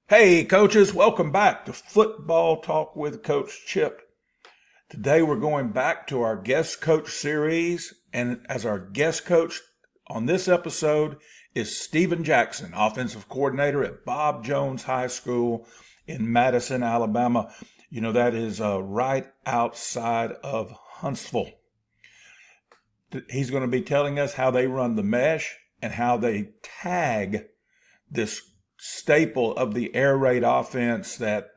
Hey, coaches, welcome back to Football Talk with Coach Chip. Today we're going back to our guest coach series, and as our guest coach on this episode is Steven Jackson, offensive coordinator at Bob Jones High School in Madison, Alabama. You know, that is right outside of Huntsville. He's going to be telling us how they run the mesh and how they tag this staple of the air raid offense that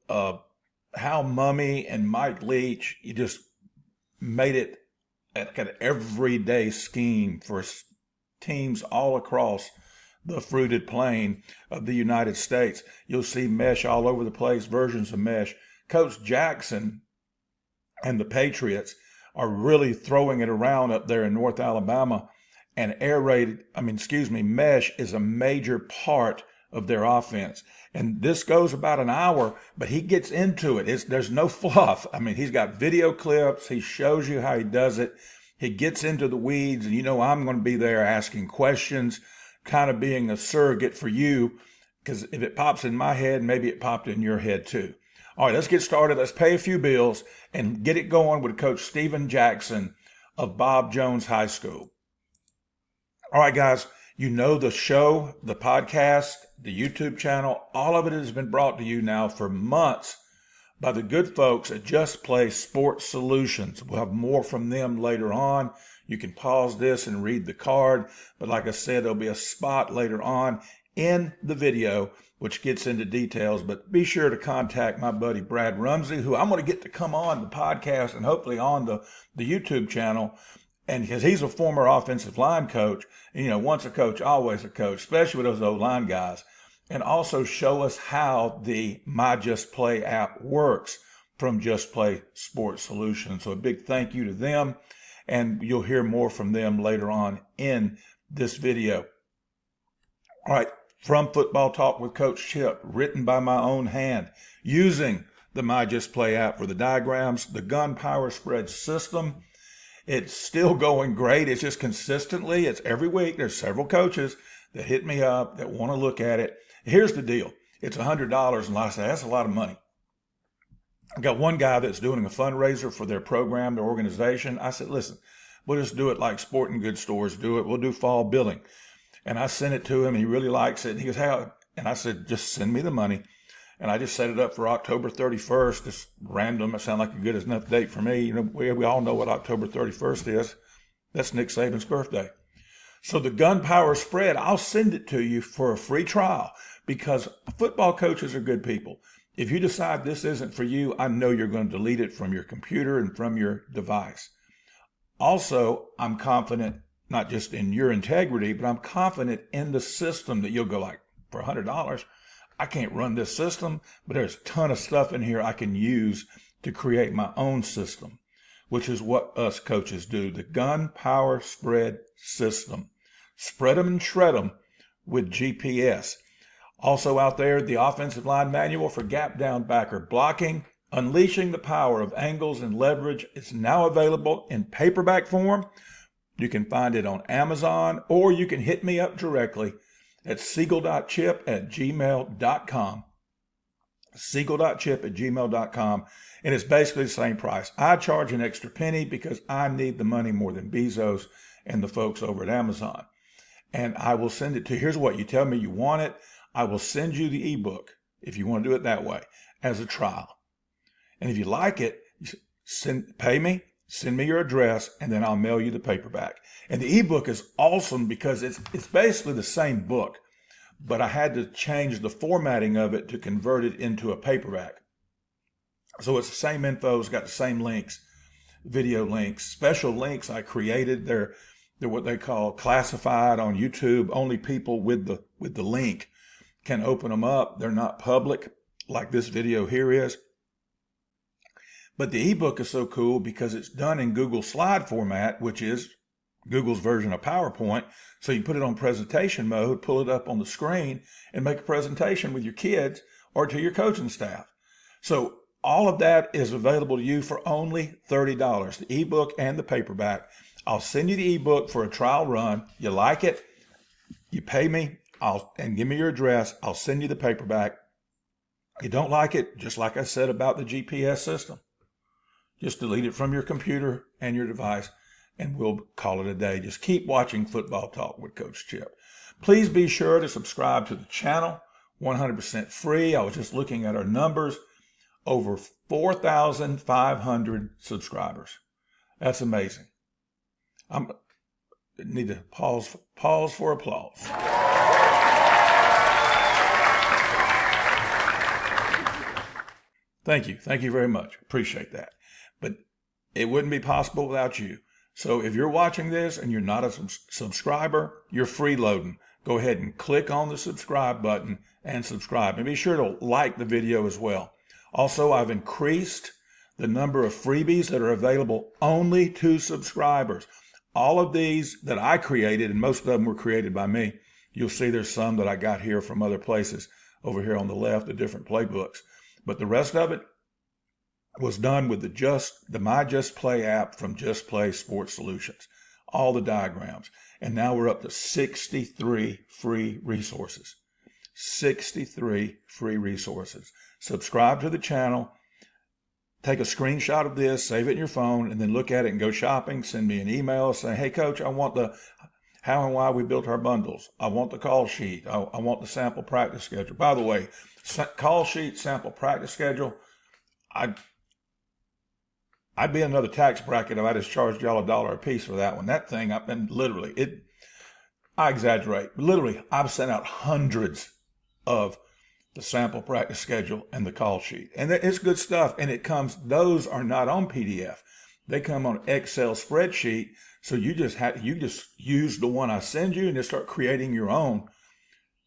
Hal Mummy and Mike Leach, you just made it an everyday scheme for teams all across the fruited plain of the United States. You'll see mesh all over the place, versions of mesh. Coach Jackson and the Patriots are really throwing it around up there in North Alabama. And mesh is a major part of their offense. And this goes about an hour, but he gets into it. There's no fluff. I mean, he's got video clips. He shows you how he does it. He gets into the weeds, and you know I'm going to be there asking questions, kind of being a surrogate for you, because if it pops in my head, maybe it popped in your head too. All right, let's get started. Let's pay a few bills and get it going with Coach Steven Jackson of Bob Jones High School. All right, guys, you know the show, the podcast, the YouTube channel, all of it has been brought to you now for months by the good folks at Just Play Sports Solutions. We'll have more from them later on. You can pause this and read the card, but like I said, there'll be a spot later on in the video which gets into details, but be sure to contact my buddy Brad Rumsey, who I'm going to get to come on the podcast and hopefully on the YouTube channel. And because he's a former offensive line coach, and, you know, once a coach, always a coach, especially with those O-line guys, and also show us how the My Just Play app works from Just Play Sports Solutions. So a big thank you to them, and you'll hear more from them later on in this video. All right, from Football Talk with Coach Chip, written by my own hand, using the My Just Play app for the diagrams, the gun power spread system. It's still going great. It's just consistently, it's every week. There's several coaches that hit me up that want to look at it. Here's the deal. It's $100, and I say, that's a lot of money. I got one guy that's doing a fundraiser for their program, their organization. I said, listen, we'll just do it like sporting goods stores do it. We'll do fall billing. And I sent it to him. He really likes it. And he goes, how? And I said, just send me the money. And I just set it up for October 31st. Just random. It sounded like a good enough date for me. You know, we all know what October 31st is. That's Nick Saban's birthday. So the gun power spread, I'll send it to you for a free trial because football coaches are good people. If you decide this isn't for you, I know you're going to delete it from your computer and from your device. Also, I'm confident, not just in your integrity, but I'm confident in the system that you'll go like, for $100, I can't run this system, but there's a ton of stuff in here I can use to create my own system, which is what us coaches do. The gun power spread system. Spread them and shred them with GPS. Also out there, the offensive line manual for gap down backer blocking, unleashing the power of angles and leverage. It's now available in paperback form. You can find it on Amazon, or you can hit me up directly at siegel.chip@gmail.com. siegel.chip@gmail.com. And it's basically the same price. I charge an extra penny because I need the money more than Bezos and the folks over at Amazon. And I will send it to, here's what, you tell me you want it. I will send you the ebook, if you want to do it that way, as a trial. And if you like it, pay me, send me your address, and then I'll mail you the paperback. And the ebook is awesome because it's basically the same book, but I had to change the formatting of it to convert it into a paperback. So it's the same info, it's got the same links, video links, special links I created. They're what they call classified on YouTube. Only people with the link can open them up. They're not public like this video here is. But the ebook is so cool because it's done in Google slide format, which is Google's version of PowerPoint. So you put it on presentation mode, pull it up on the screen, and make a presentation with your kids or to your coaching staff. So all of that is available to you for only $30, the ebook and the paperback. I'll send you the ebook for a trial run. You like it, you pay me, and give me your address. I'll send you the paperback. You don't like it, just like I said about the GPS system, just delete it from your computer and your device, and we'll call it a day. Just keep watching Football Talk with Coach Chip. Please be sure to subscribe to the channel, 100% free. I was just looking at our numbers, over 4,500 subscribers. That's amazing. I need to pause for applause. Thank you. Thank you very much. Appreciate that. But it wouldn't be possible without you. So if you're watching this and you're not a subscriber, you're freeloading. Go ahead and click on the subscribe button and subscribe. And be sure to like the video as well. Also, I've increased the number of freebies that are available only to subscribers. All of these that I created, and most of them were created by me. You'll see there's some that I got here from other places over here on the left, the different playbooks. But the rest of it was done with the My Just Play app from Just Play Sports Solutions, all the diagrams. And now we're up to 63 free resources. 63 free resources. Subscribe to the channel. Take a screenshot of this, save it in your phone, and then look at it and go shopping. Send me an email, say, hey, Coach, I want the how and why we built our bundles. I want the call sheet. I want the sample practice schedule. By the way, call sheet, sample practice schedule, I'd be another tax bracket if I just charged y'all $1 a piece for that one. That thing, I've been literally, I exaggerate. Literally, I've sent out hundreds of the sample practice schedule and the call sheet. And it's good stuff. And those are not on PDF. They come on Excel spreadsheet. So you just use the one I send you and just start creating your own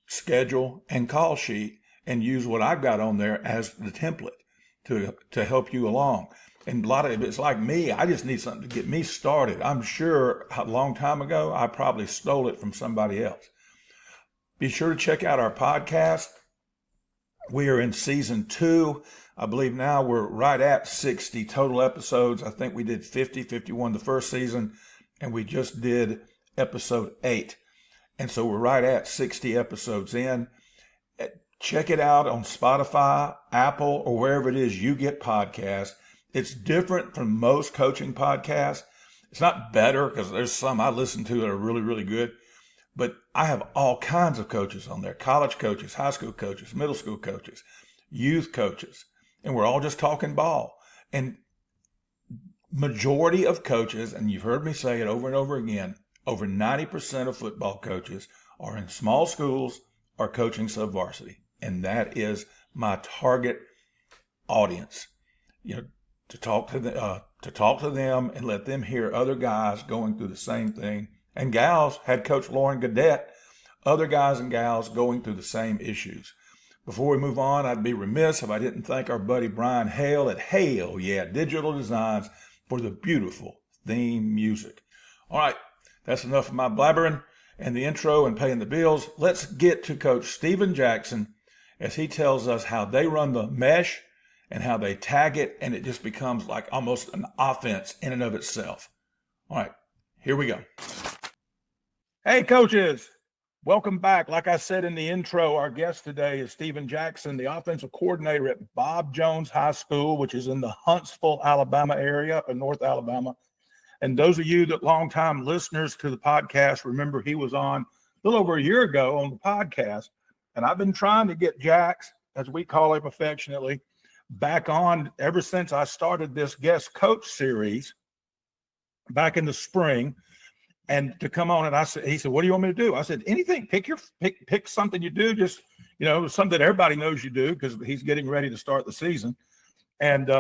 schedule and call sheet and use what I've got on there as the template to help you along. And a lot of it's like me. I just need something to get me started. I'm sure a long time ago, I probably stole it from somebody else. Be sure to check out our podcast. We are in season 2. I believe now we're right at 60 total episodes. I think we did 51 the first season, and we just did episode 8. And so we're right at 60 episodes in. Check it out on Spotify, Apple, or wherever it is you get podcasts. It's different from most coaching podcasts. It's not better because there's some I listen to that are really, really good. But I have all kinds of coaches on there, college coaches, high school coaches, middle school coaches, youth coaches, and we're all just talking ball. And majority of coaches, and you've heard me say it over and over again, over 90% of football coaches are in small schools or coaching subvarsity. And that is my target audience, to talk to them and let them hear other guys going through the same thing. And gals, had Coach Lauren Gaudette, other guys and gals going through the same issues. Before we move on, I'd be remiss if I didn't thank our buddy Brian Hale at Hale, Digital Designs, for the beautiful theme music. All right, that's enough of my blabbering and the intro and paying the bills. Let's get to Coach Steven Jackson as he tells us how they run the mesh and how they tag it, and it just becomes like almost an offense in and of itself. All right, here we go. Hey, coaches, welcome back. Like I said in the intro, our guest today is Steven Jackson, the offensive coordinator at Bob Jones High School, which is in the Huntsville, Alabama area, in North Alabama. And those of you that longtime listeners to the podcast, remember he was on a little over a year ago on the podcast. And I've been trying to get Jax, as we call him affectionately, back on ever since I started this guest coach series back in the spring. And to come on, and he said, what do you want me to do? I said, anything, pick something you do, just, something that everybody knows you do, because he's getting ready to start the season, and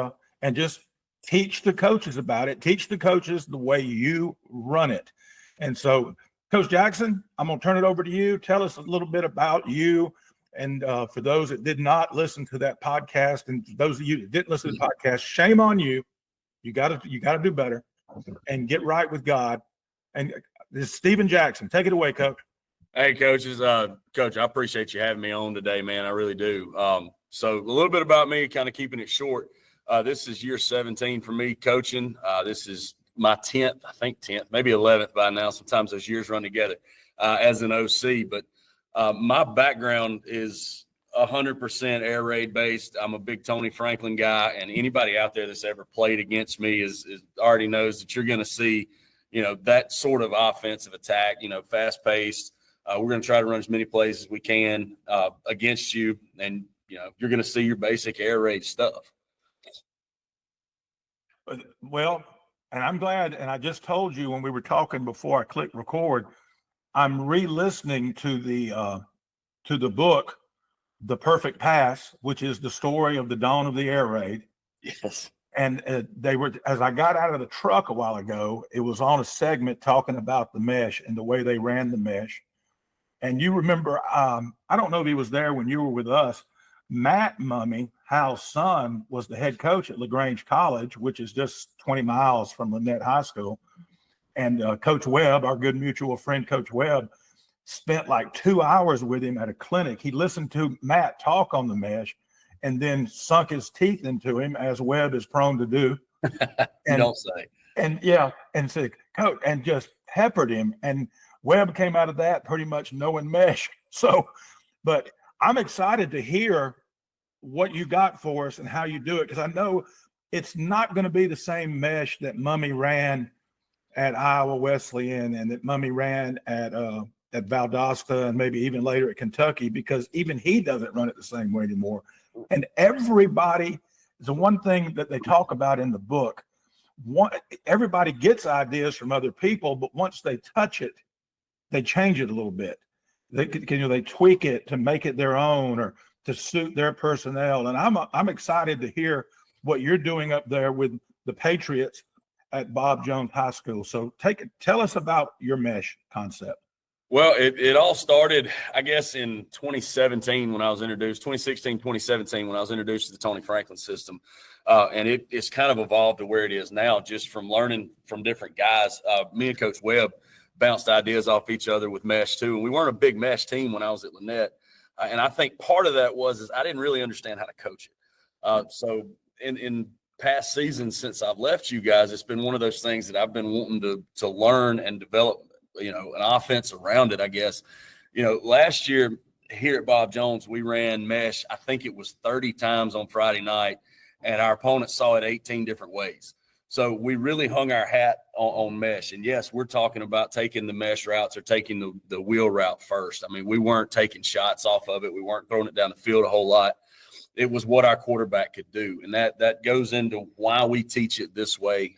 just teach the coaches about it. Teach the coaches the way you run it. And so, Coach Jackson, I'm going to turn it over to you. Tell us a little bit about you. And for those that did not listen to that podcast, and those of you that didn't listen to the podcast, shame on you. You got to do better and get right with God. And this is Steven Jackson. Take it away, Coach. Hey, coaches. Coach, I appreciate you having me on today, man. I really do. So a little bit about me, kind of keeping it short. This is year 17 for me coaching. This is my 10th, maybe 11th by now. Sometimes those years run together as an OC. But My background is 100% air raid based. I'm a big Tony Franklin guy, and anybody out there that's ever played against me is already knows that you're going to see, that sort of offensive attack, fast paced. We're going to try to run as many plays as we can against you, and you're going to see your basic air raid stuff. Well, and I'm glad, and I just told you when we were talking before I clicked record, I'm re-listening to the book, The Perfect Pass, which is the story of the dawn of the air raid. Yes. And they were, as I got out of the truck a while ago, it was on a segment talking about the mesh and the way they ran the mesh. And you remember, I don't know if he was there when you were with us. Matt Mummy, Hal's son, was the head coach at LaGrange College, which is just 20 miles from Lynette High School. And Coach Webb, our good mutual friend, Coach Webb, spent like 2 hours with him at a clinic. He listened to Matt talk on the mesh and then sunk his teeth into him, as Webb is prone to do. You don't say. And and said, Coach, and just peppered him. And Webb came out of that pretty much knowing mesh. So, but I'm excited to hear what you got for us and how you do it, because I know it's not going to be the same mesh that Mummy ran at Iowa Wesleyan and that Mummy ran at Valdosta and maybe even later at Kentucky, because even he doesn't run it the same way anymore. And everybody, the one thing that they talk about in the book, everybody gets ideas from other people, but once they touch it, they change it a little bit. They tweak it to make it their own or to suit their personnel. And I'm excited to hear what you're doing up there with the Patriots at Bob Jones High School. So tell us about your mesh concept. Well, it all started, I guess, in 2017 when I was introduced, 2016, 2017 when I was introduced to the Tony Franklin system. And it's kind of evolved to where it is now, just from learning from different guys. Me and Coach Webb bounced ideas off each other with mesh too. And we weren't a big mesh team when I was at Lynette. And I think part of that is I didn't really understand how to coach it. So in past seasons since I've left you guys, it's been one of those things that I've been wanting to learn and develop, an offense around it, I guess. Last year here at Bob Jones, we ran mesh, I think it was 30 times on Friday night, and our opponents saw it 18 different ways. So we really hung our hat on mesh. And yes, we're talking about taking the mesh routes or taking the wheel route first. I mean, we weren't taking shots off of it. We weren't throwing it down the field a whole lot. It was what our quarterback could do. And that goes into why we teach it this way.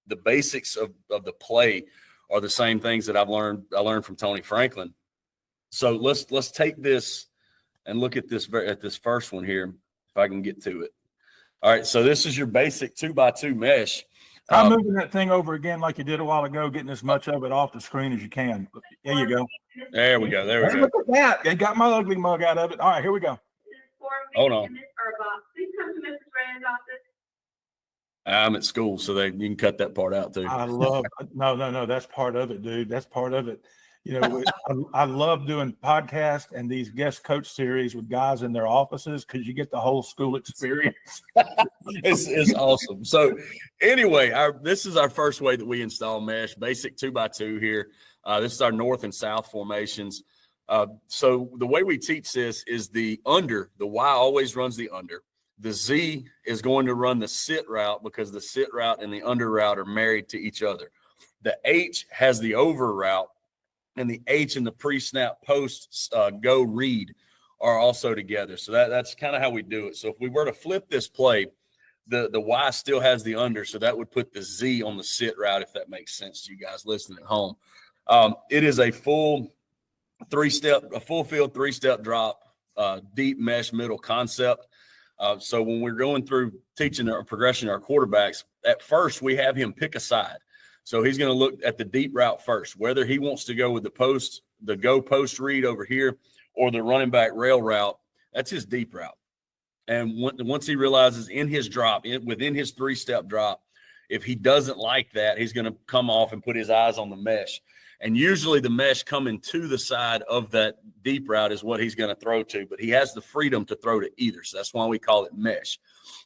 The basics of the play are the same things that I learned from Tony Franklin. So let's take this and look at this first one here, if I can get to it. All right, so this is your basic 2x2 mesh. I'm moving that thing over again like you did a while ago, getting as much of it off the screen as you can. There you go. There we go. There we go. Look at that. They got my ugly mug out of it. All right, here we go. Hold on. Please come to Mrs. Rand's office. I'm at school, so you can cut that part out too. No. That's part of it, dude. That's part of it. I love doing podcasts and these guest coach series with guys in their offices because you get the whole school experience. It's awesome. So anyway, this is our first way that we install mesh, basic 2x2 here. This is our north and south formations. So the way we teach this is the Y always runs the under. The Z is going to run the sit route because the sit route and the under route are married to each other. The H has the over route, and the H and the pre-snap post go read are also together. So that's kind of how we do it. So if we were to flip this play, the Y still has the under, so that would put the Z on the sit route, if that makes sense to you guys listening at home. It is a full field three-step drop, deep mesh middle concept. So when we're going through teaching our progression to our quarterbacks, at first we have him pick a side. So he's going to look at the deep route first, whether he wants to go with the go post read over here, or the running back rail route. That's his deep route. And once he realizes in his drop, within his three-step drop, if he doesn't like that, he's going to come off and put his eyes on the mesh. And usually the mesh coming to the side of that deep route is what he's going to throw to, but he has the freedom to throw to either. So that's why we call it mesh.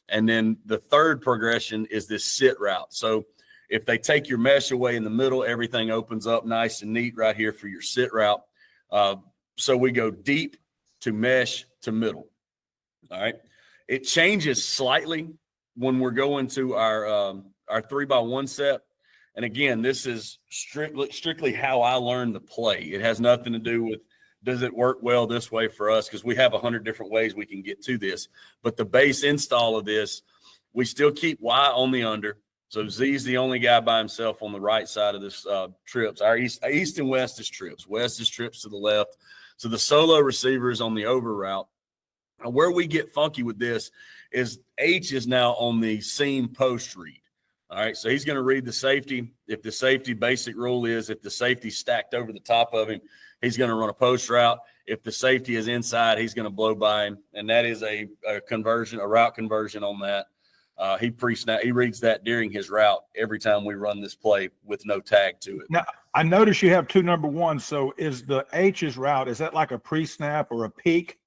And then the third progression is this sit route. So if they take your mesh away in the middle, everything opens up nice and neat right here for your sit route. So we go deep to mesh to middle. All right. It changes slightly when we're going to our 3x1 set. And again, this is strictly how I learned the play. It has nothing to do with does it work well this way for us, because we have 100 different ways we can get to this. But the base install of this, we still keep Y on the under. So Z's the only guy by himself on the right side of this trips. Our east and west is trips. West is trips to the left. So the solo receiver is on the over route. Now, where we get funky with this is H is now on the seam post read. All right, so he's going to read the safety. If the safety basic rule is if the safety's stacked over the top of him, he's going to run a post route. If the safety is inside, he's going to blow by him, and that is a route conversion on that. He reads that during his route every time we run this play with no tag to it. Now, I notice you have 2 number 1s. So is the H's route, is that like a pre-snap or a peek?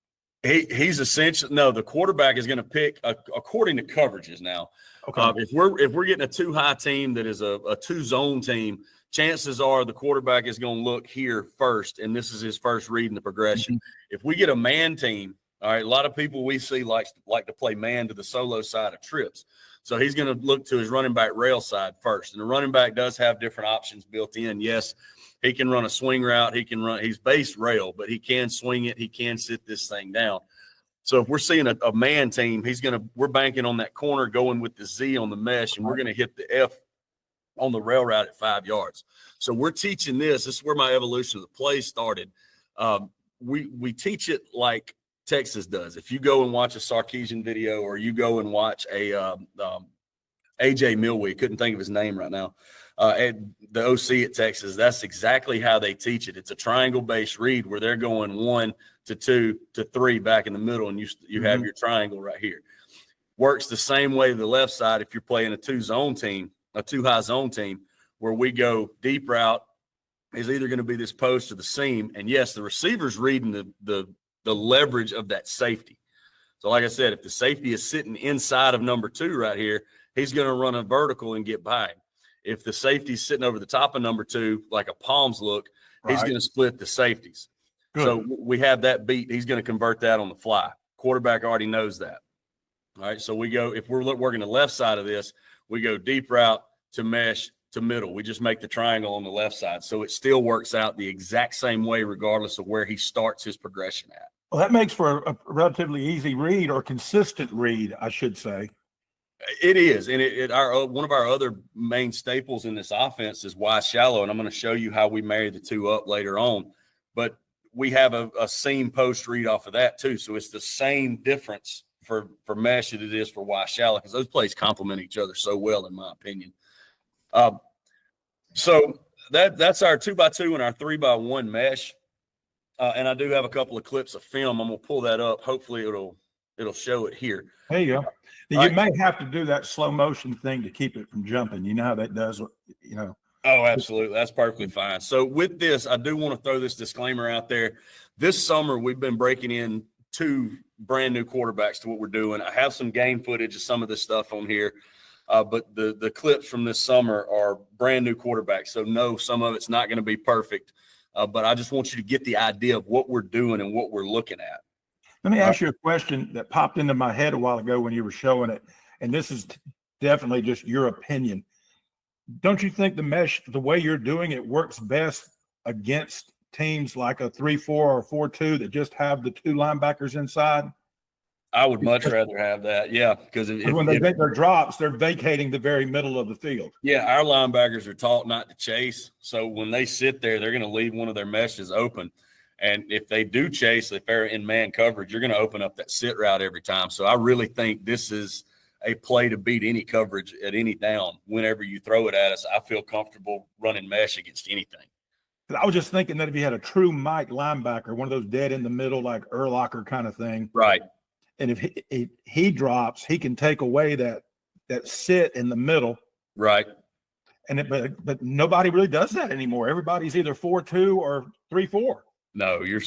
He's essentially – no, the quarterback is going to pick according to coverages now. Okay. If we're getting a 2-high team that is a 2-zone team, chances are the quarterback is going to look here first, and this is his first read in the progression. Mm-hmm. If we get a man team, all right, a lot of people we see like to play man to the solo side of trips. So he's going to look to his running back rail side first. And the running back does have different options built in. Yes, he can run a swing route. He's base rail, but he can swing it. He can sit this thing down. So if we're seeing a man team, we're banking on that corner going with the Z on the mesh, and we're going to hit the F on the rail route at 5 yards. So we're teaching this. This is where my evolution of the play started. We teach it like Texas does. If you go and watch a Sarkisian video, or you go and watch a AJ Milwee, couldn't think of his name right now, at the OC at Texas, that's exactly how they teach it. It's a triangle-based read where they're going 1 to 2 to 3 back in the middle, and you have your triangle right here. Works the same way to the left side if you're playing a 2-zone team, a 2-high zone team, where we go deep route is either going to be this post or the seam. And yes, the receiver's reading the leverage of that safety. So like I said, if the safety is sitting inside of number 2 right here, he's going to run a vertical and get by him. If the safety's sitting over the top of number 2, like a palms look, he's going to split the safeties. Good. So we have that beat. He's going to convert that on the fly. Quarterback already knows that. All right, so we go, if we're working the left side of this, we go deep route to mesh to middle. We just make the triangle on the left side. So it still works out the exact same way regardless of where he starts his progression at. Well, that makes for a relatively easy read, or consistent read, I should say. It is. And one of our other main staples in this offense is wide shallow. And I'm going to show you how we marry the two up later on. But we have a seam post read off of that too. So it's the same difference for mesh that it is for wide shallow, because those plays complement each other so well, in my opinion. So that's our 2x2 and our 3x1 mesh. And I do have a couple of clips of film. I'm going to pull that up. Hopefully it'll show it here. There you go. You may have to do that slow motion thing to keep it from jumping. You know how that does, you know. Oh, absolutely. That's perfectly fine. So with this, I do want to throw this disclaimer out there. This summer, we've been breaking in 2 brand new quarterbacks to what we're doing. I have some game footage of some of this stuff on here. But the clips from this summer are brand new quarterbacks. So no, some of it's not going to be perfect. But I just want you to get the idea of what we're doing and what we're looking at. Let me ask you a question that popped into my head a while ago when you were showing it. And this is definitely just your opinion. Don't you think the mesh, the way you're doing it, works best against teams like a 3-4 or 4-2 that just have the 2 linebackers inside? I would much rather have that. Yeah. Because when they make their drops, they're vacating the very middle of the field. Yeah. Our linebackers are taught not to chase. So when they sit there, they're going to leave one of their meshes open. And if they do chase, if they're in man coverage, you're going to open up that sit route every time. So I really think this is a play to beat any coverage at any down. Whenever you throw it at us, I feel comfortable running mesh against anything. I was just thinking that if you had a true Mike linebacker, one of those dead in the middle, like Urlacher kind of thing. Right. And if he drops, he can take away that sit in the middle. Right. And but nobody really does that anymore. Everybody's either 4-2 or 3-4. No, you're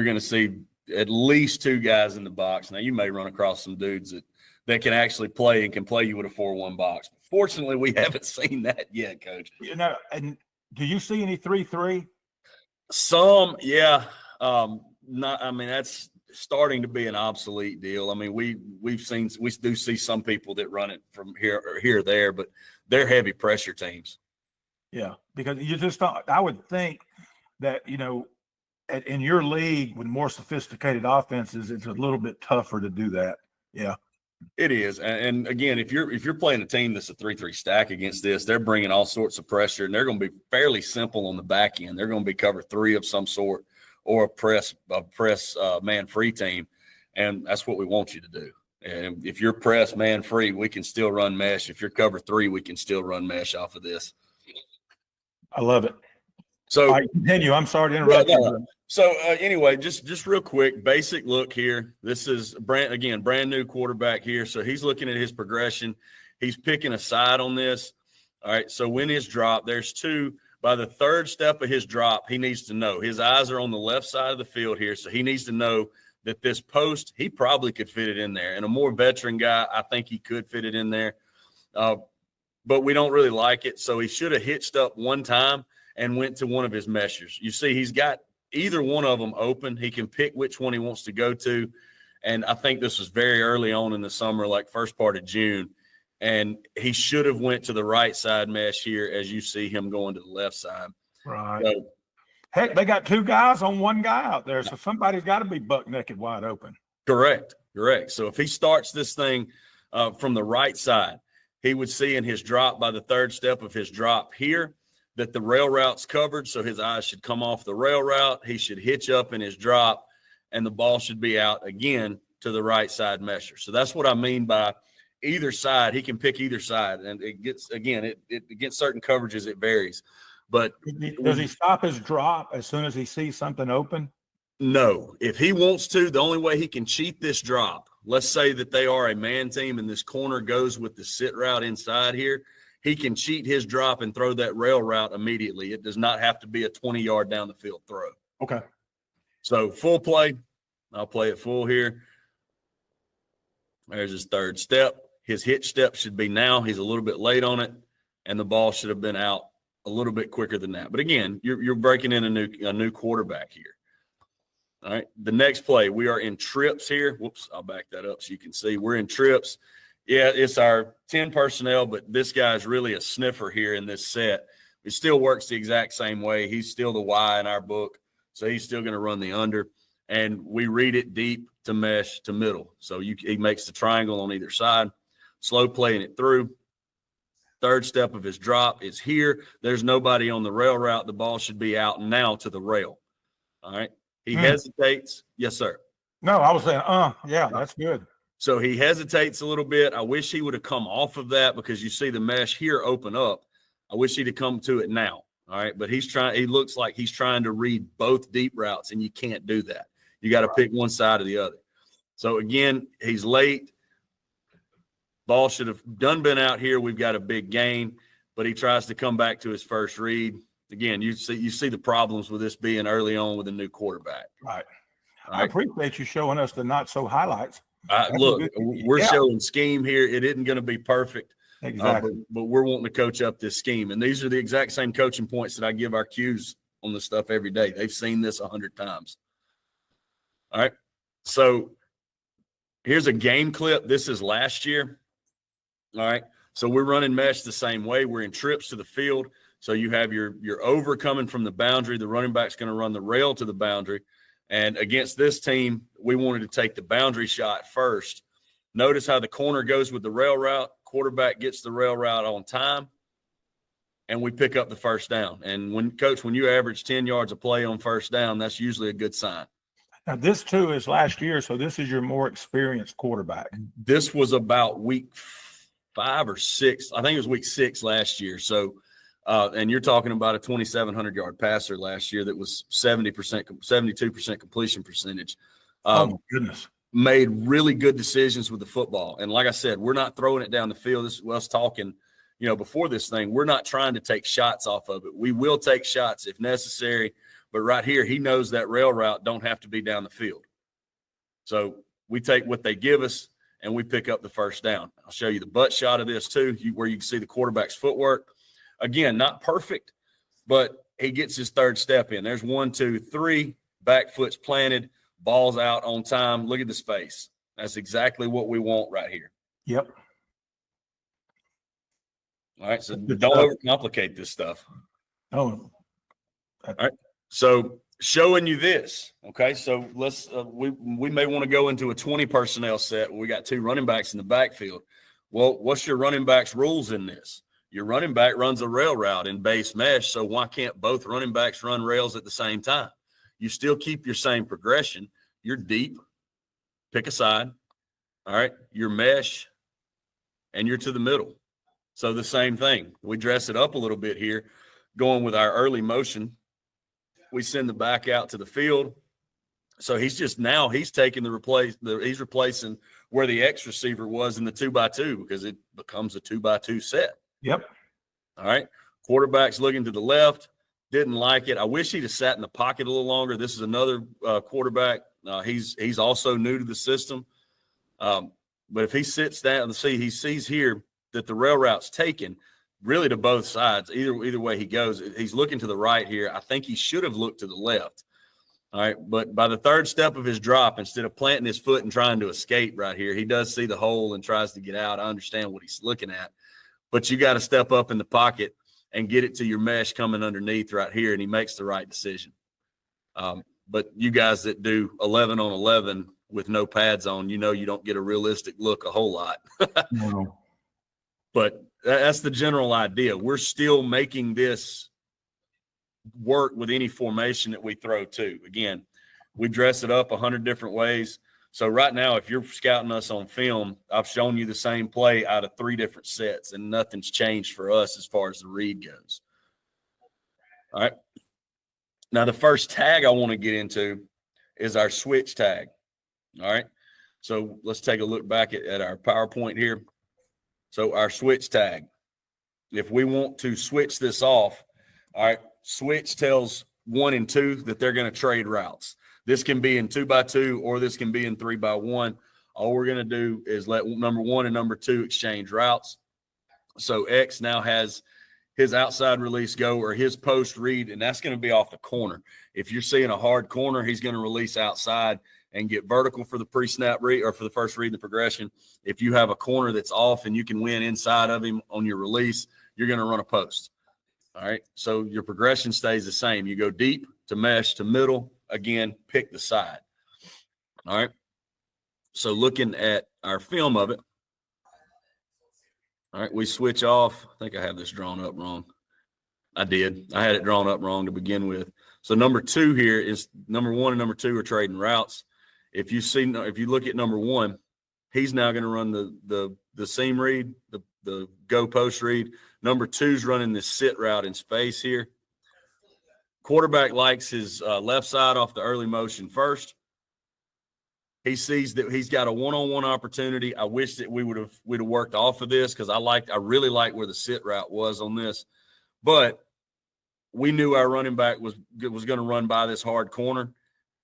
going to see at least 2 guys in the box. Now you may run across some dudes that can actually play and can play you with a 4-1 box. Fortunately, we haven't seen that yet, Coach. You know, and do you see any 3-3? Some, yeah. That's starting to be an obsolete deal. I mean, we do see some people that run it from here or there, but they're heavy pressure teams. Yeah, because you just don't. I would think that in your league with more sophisticated offenses, it's a little bit tougher to do that. Yeah, it is. And again, if you're playing a team that's a 3-3 stack against this, they're bringing all sorts of pressure, and they're going to be fairly simple on the back end. They're going to be cover 3 of some sort or a press man free team, and that's what we want you to do. And if you're press man free, we can still run mesh. If you're cover 3, we can still run mesh off of this. I love it. So continue. I'm sorry to interrupt you. So anyway, just real quick, basic look here. This is brand new quarterback here. So he's looking at his progression. He's picking a side on this. All right. So when his drop, there's 2. By the 3rd step of his drop, he needs to know his eyes are on the left side of the field here. So he needs to know that this post, he probably could fit it in there. And a more veteran guy, I think he could fit it in there. But we don't really like it. So he should have hitched up one time and went to one of his meshers. You see, he's got either one of them open. He can pick which one he wants to go to. And I think this was very early on in the summer, like first part of June. And he should have went to the right side mesh here as you see him going to the left side. Right. So, heck, they got 2 guys on 1 guy out there. So somebody's got to be buck naked wide open. Correct. So if he starts this thing from the right side, he would see in his drop by the 3rd step of his drop here that the rail route's covered. So his eyes should come off the rail route. He should hitch up in his drop, and the ball should be out again to the right side mesher. So that's what I mean by either side. He can pick either side, and it gets, again, it against certain coverages, it varies. But does he stop his drop as soon as he sees something open? No. If he wants to, the only way he can cheat this drop, let's say that they are a man team and this corner goes with the sit route inside here, he can cheat his drop and throw that rail route immediately. It does not have to be a 20-yard down the field throw. Okay. So full play. I'll play it full here. There's his 3rd step. His hitch step should be now. He's a little bit late on it, and the ball should have been out a little bit quicker than that. But again, you're breaking in a new quarterback here. All right. The next play, we are in trips here. Whoops, I'll back that up so you can see. We're in trips. Yeah, it's our 10 personnel, but this guy's really a sniffer here in this set. He still works the exact same way. He's still the Y in our book, so he's still going to run the under. And we read it deep to mesh to middle. So he makes the triangle on either side, slow playing it through. 3rd step of his drop is here. There's nobody on the rail route. The ball should be out now to the rail. All right. He hesitates. Yes, sir. No, I was saying, yeah, that's good. So he hesitates a little bit. I wish he would have come off of that because you see the mesh here open up. I wish he'd have come to it now. All right. But he looks like he's trying to read both deep routes, and you can't do that. You got to pick one side or the other. So again, he's late. Ball should have been out here. We've got a big gain, but he tries to come back to his first read. Again, you see the problems with this being early on with a new quarterback. Right. I appreciate you showing us the not so highlights. Look, we're showing scheme here. It isn't going to be perfect. Exactly. But we're wanting to coach up this scheme. And these are the exact same coaching points that I give our Qs on this stuff every day. They've seen this 100 times. All right. So here's a game clip. This is last year. All right. So we're running mesh the same way. We're in trips to the field. So you have your over coming from the boundary. The running back's going to run the rail to the boundary. And against this team, we wanted to take the boundary shot first. Notice how the corner goes with the rail route. Quarterback gets the rail route on time, and we pick up the first down. And when you average 10 yards a play on first down, that's usually a good sign. Now, this, too, is last year, so this is your more experienced quarterback. This was about week 5 or 6. I think it was week 6 last year. So, and you're talking about a 2,700-yard passer last year that was 72% completion percentage. Oh, my goodness. Made really good decisions with the football. And like I said, we're not throwing it down the field. This was us talking, before this thing. We're not trying to take shots off of it. We will take shots if necessary. But right here, he knows that rail route don't have to be down the field. So we take what they give us, and we pick up the first down. I'll show you the butt shot of this too, where you can see the quarterback's footwork. Again, not perfect, but he gets his third step in. There's 1, 2, 3. back foot's planted, ball's out on time. Look at the space. That's exactly what we want right here. Yep. All right, so don't overcomplicate this stuff. Oh. All right, so showing you this, okay? So let's we may want to go into a 20 personnel set where we got 2 running backs in the backfield. Well, what's your running back's rules in this? Your running back runs a rail route in base mesh, so why can't both running backs run rails at the same time? You still keep your same progression. You're deep, pick a side, all right? You're mesh, and you're to the middle. So the same thing. We dress it up a little bit here, going with our early motion. We send the back out to the field. So he's taking he's replacing where the X receiver was in the 2x2 because it becomes a 2x2 set. Yep. All right. Quarterback's looking to the left. Didn't like it. I wish he'd have sat in the pocket a little longer. This is another quarterback. He's also new to the system. But if he sits down, he sees here that the rail route's taken really to both sides. Either way he goes, he's looking to the right here. I think he should have looked to the left. All right. But by the third step of his drop, instead of planting his foot and trying to escape right here, he does see the hole and tries to get out. I understand what he's looking at. But you got to step up in the pocket and get it to your mesh coming underneath right here, and he makes the right decision. But you guys that do 11 on 11 with no pads on, you don't get a realistic look a whole lot. No. But that's the general idea. We're still making this work with any formation that we throw to. Again, we dress it up 100 different ways. So right now, if you're scouting us on film, I've shown you the same play out of 3 different sets, and nothing's changed for us as far as the read goes. All right. Now, the first tag I want to get into is our switch tag. All right. So let's take a look back at our PowerPoint here. So our switch tag, if we want to switch this off, all right, switch tells 1 and 2 that they're going to trade routes. This can be in 2x2 or this can be in 3x1. All we're going to do is let number 1 and number 2 exchange routes. So X now has his outside release go or his post read, and that's going to be off the corner. If you're seeing a hard corner, he's going to release outside and get vertical for the pre-snap read or for the first read in the progression. If you have a corner that's off and you can win inside of him on your release, you're going to run a post. All right. So your progression stays the same. You go deep to mesh to middle. Again, pick the side. All right. So looking at our film of it. All right. We switch off. I think I have this drawn up wrong. I did. I had it drawn up wrong to begin with. So number 2 here is number 1 and number 2 are trading routes. If you look at number 1, he's now going to run the seam read, the go post read. Number 2's running this sit route in space here. Quarterback likes his left side off the early motion first. He sees that he's got a one-on-one opportunity. I wish that we'd have worked off of this because I really like where the sit route was on this. But we knew our running back was going to run by this hard corner.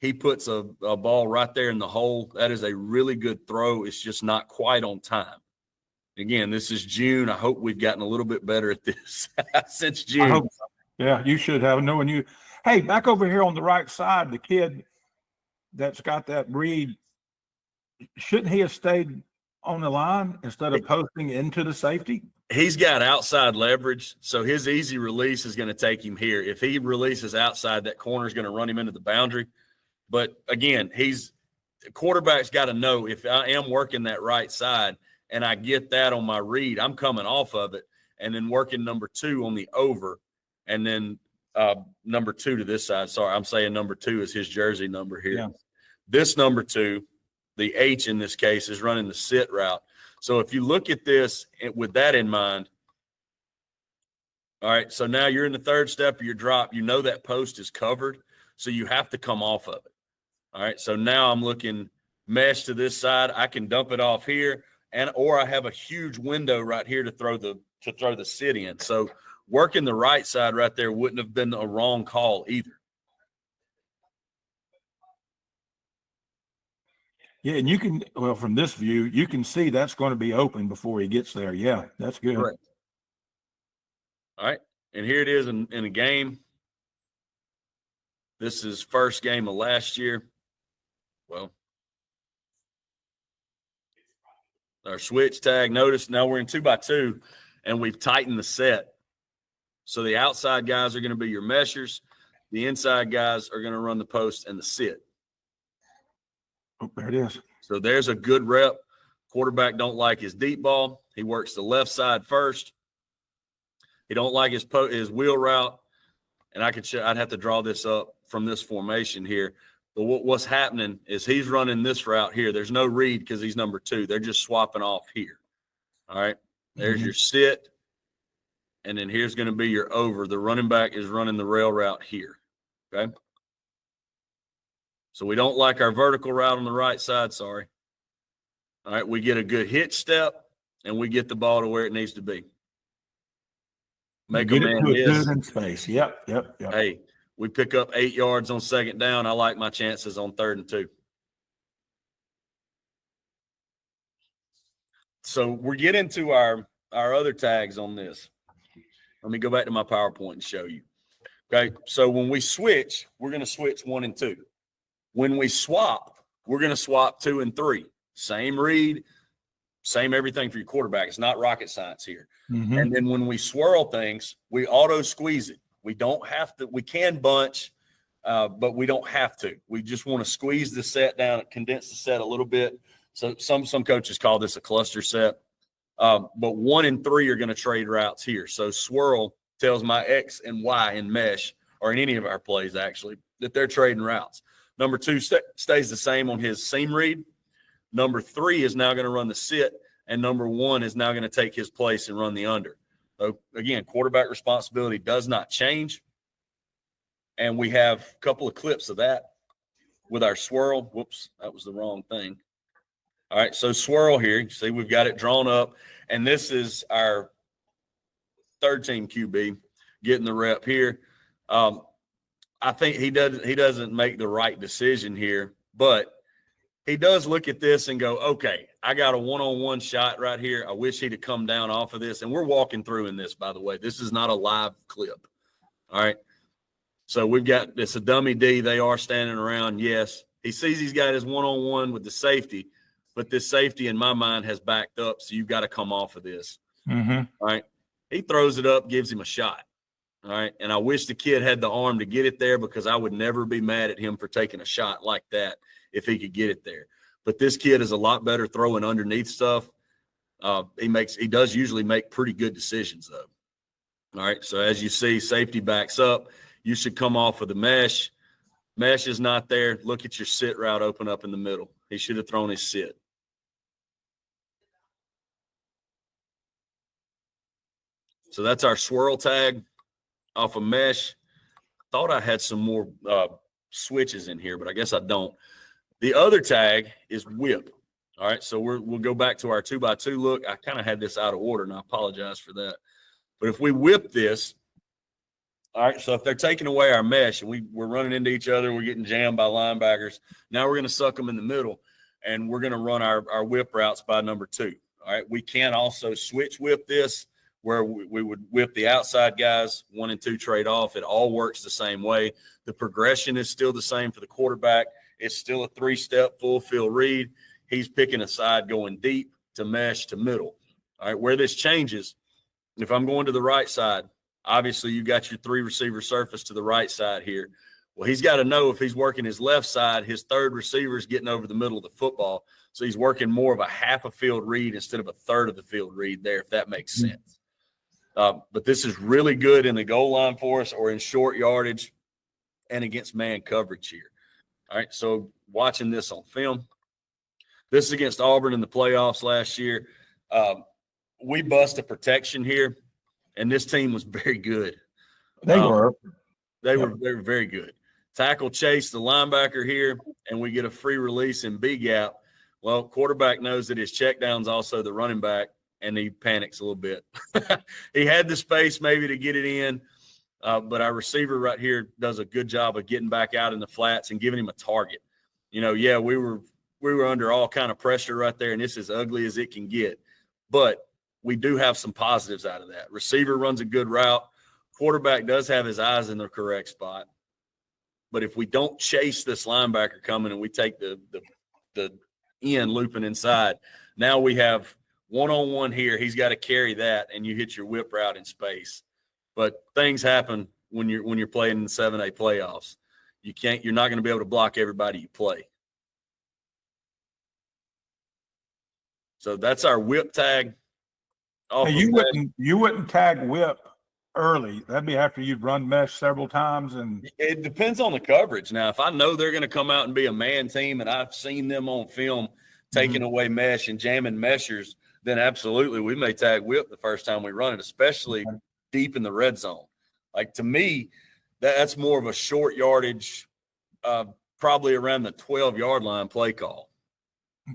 He puts a ball right there in the hole. That is a really good throw. It's just not quite on time. Again, this is June. I hope we've gotten a little bit better at this since June. I hope so. Yeah, you should have. Knowing you. Hey, back over here on the right side, the kid that's got that read, shouldn't he have stayed on the line instead of posting into the safety? He's got outside leverage, so his easy release is going to take him here. If he releases outside, that corner is going to run him into the boundary. But again, quarterback's got to know if I am working that right side and I get that on my read, I'm coming off of it and then working number 2 on the over and then number 2 to this side. Sorry, I'm saying number 2 is his jersey number here. Yeah. This number 2, the H in this case, is running the sit route. So if you look at this with that in mind, all right, so now you're in the third step of your drop. You know that post is covered, so you have to come off of it. All right, so now I'm looking mesh to this side. I can dump it off here, or I have a huge window right here to throw the sit in. So working the right side right there wouldn't have been a wrong call either. Yeah, and you can, from this view, you can see that's going to be open before he gets there. Yeah, that's good. Correct. All right, and here it is in a game. This is first game of last year. Well, our switch tag, notice now we're in 2x2, and we've tightened the set. So the outside guys are going to be your meshers. The inside guys are going to run the post and the sit. Oh, there it is. So there's a good rep. Quarterback don't like his deep ball. He works the left side first. He don't like his wheel route. And I'd have to draw this up from this formation here. But what's happening is he's running this route here. There's no read because he's number 2. They're just swapping off here. All right. There's your sit. And then here's going to be your over. The running back is running the rail route here. Okay. So we don't like our vertical route on the right side. Sorry. All right. We get a good hitch step and we get the ball to where it needs to be. Make a man miss. In space. Yep. Hey, we pick up 8 yards on second down. I like my chances on 3rd and 2. So we're getting to our other tags on this. Let me go back to my PowerPoint and show you. Okay, so when we switch, we're going to switch 1 and 2. When we swap, we're going to swap 2 and 3. Same read, same everything for your quarterback. It's not rocket science here. Mm-hmm. And then when we swirl things, we auto squeeze it. We don't have to. We can bunch, but we don't have to. We just want to squeeze the set down and condense the set a little bit. So some coaches call this a cluster set. But 1 and 3 are going to trade routes here. So swirl tells my X and Y in mesh, or in any of our plays actually, that they're trading routes. Number 2 stays the same on his seam read. Number 3 is now going to run the sit, and number 1 is now going to take his place and run the under. So again, quarterback responsibility does not change. And we have a couple of clips of that with our swirl. Whoops, that was the wrong thing. All right, so swirl here. You see we've got it drawn up, and this is our 3rd team QB getting the rep here. I think he doesn't make the right decision here, but he does look at this and go, okay, I got a one-on-one shot right here. I wish he'd have come down off of this. And we're walking through in this, by the way. This is not a live clip. All right. So we've got this a dummy D. They are standing around. Yes. He sees he's got his one-on-one with the safety, but this safety in my mind has backed up. So you've got to come off of this. Mm-hmm. All right. He throws it up, gives him a shot. All right. And I wish the kid had the arm to get it there, because I would never be mad at him for taking a shot like that if he could get it there. But this kid is a lot better throwing underneath stuff. He does usually make pretty good decisions, though. All right. So as you see, safety backs up. You should come off of the mesh. Mesh is not there. Look at your sit route open up in the middle. He should have thrown his sit. So that's our swirl tag off of mesh. Thought I had some more switches in here, but I guess I don't. The other tag is whip. All right, so we'll go back to our 2x2 look. I kind of had this out of order, and I apologize for that. But if we whip this, all right, so if they're taking away our mesh and we're running into each other, we're getting jammed by linebackers, now we're going to suck them in the middle, and we're going to run our whip routes by number 2. All right, we can also switch whip this, where we would whip the outside guys, 1 and 2 trade off. It all works the same way. The progression is still the same for the quarterback. It's still a 3-step full field read. He's picking a side going deep to mesh to middle. All right, where this changes, if I'm going to the right side, obviously you got your 3 receiver surface to the right side here. Well, he's got to know if he's working his left side, his 3rd receiver is getting over the middle of the football. So he's working more of a half a field read instead of a 1/3 of the field read there, if that makes sense. But this is really good in the goal line for us, or in short yardage and against man coverage here. All right, so watching this on film. This is against Auburn in the playoffs last year. We bust a protection here, and this team was very good. They were. They were very good. Tackle chase the linebacker here, and we get a free release in B gap. Well, quarterback knows that his check down's also the running back, and he panics a little bit. He had the space maybe to get it in, but our receiver right here does a good job of getting back out in the flats and giving him a target. We were under all kind of pressure right there, and it's as ugly as it can get. But we do have some positives out of that. Receiver runs a good route. Quarterback does have his eyes in the correct spot. But if we don't chase this linebacker coming and we take the end looping inside, now we have one-on-one here. He's got to carry that, and you hit your whip route in space. But things happen when you're playing in the 7A playoffs. You're not going to be able to block everybody you play. So that's our whip tag. Now, you wouldn't tag whip early. That'd be after you'd run mesh several times. And it depends on the coverage. Now, if I know they're going to come out and be a man team and I've seen them on film taking away mesh and jamming meshers, then absolutely we may tag whip the first time we run it, especially deep in the red zone. Like, to me, that's more of a short yardage, probably around the 12-yard line play call.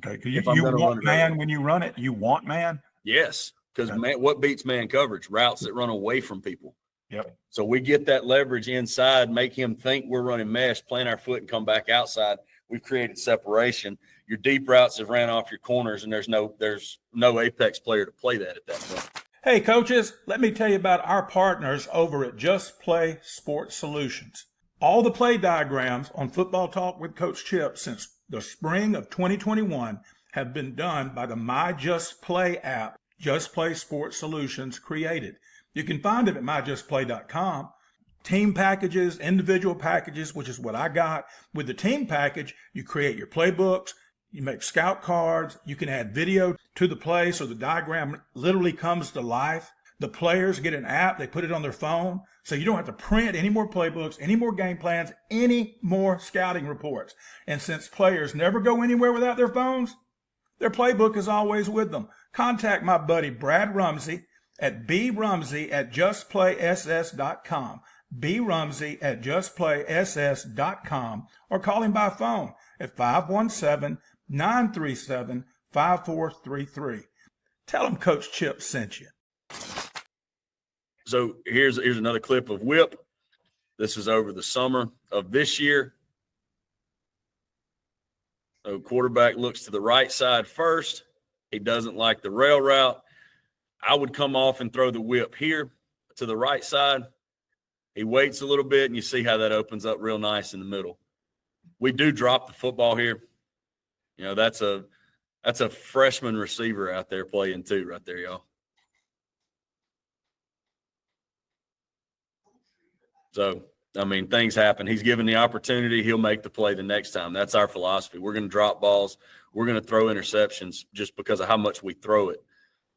Okay, you want man when you run it? You want man? Yes, because what beats man coverage? Routes that run away from people. Yep. So we get that leverage inside, make him think we're running mesh, plant our foot, and come back outside. We've created separation. Your deep routes have ran off your corners, and there's no apex player to play that at that point. Hey, coaches, let me tell you about our partners over at Just Play Sports Solutions. All the play diagrams on Football Talk with Coach Chip since the spring of 2021 have been done by the My Just Play app Just Play Sports Solutions created. You can find it at myjustplay.com. Team packages, individual packages, which is what I got. With the team package, you create your playbooks, you make scout cards, you can add video to the play so the diagram literally comes to life. The players get an app, they put it on their phone, so you don't have to print any more playbooks, any more game plans, any more scouting reports. And since players never go anywhere without their phones, their playbook is always with them. Contact my buddy Brad Rumsey at brumsey@justplayss.com, brumsey@justplayss.com, or call him by phone at 517-937-5433. Tell him Coach Chip sent you. So here's another clip of whip. This is over the summer of this year. So quarterback looks to the right side first. He doesn't like the rail route. I would come off and throw the whip here to the right side. He waits a little bit, and you see how that opens up real nice in the middle. We do drop the football here. You know, that's a freshman receiver out there playing too right there, y'all. So, I mean, things happen. He's given the opportunity. He'll make the play the next time. That's our philosophy. We're going to drop balls. We're going to throw interceptions just because of how much we throw it.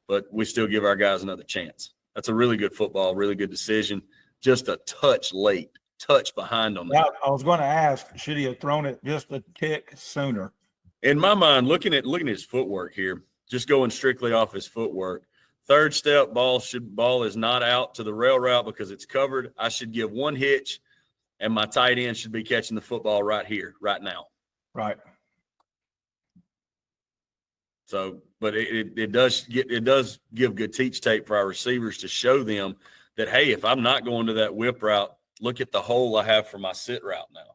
But we still give our guys another chance. That's a really good football, really good decision. Just a touch late, touch behind on that. Now, I was going to ask, should he have thrown it just a tick sooner? In my mind, looking at his footwork here, just going strictly off his footwork, third step, ball is not out to the rail route because it's covered. I should give one hitch, and my tight end should be catching the football right here, right now. Right. So, but it does give good teach tape for our receivers to show them that, hey, if I'm not going to that whip route, look at the hole I have for my sit route now.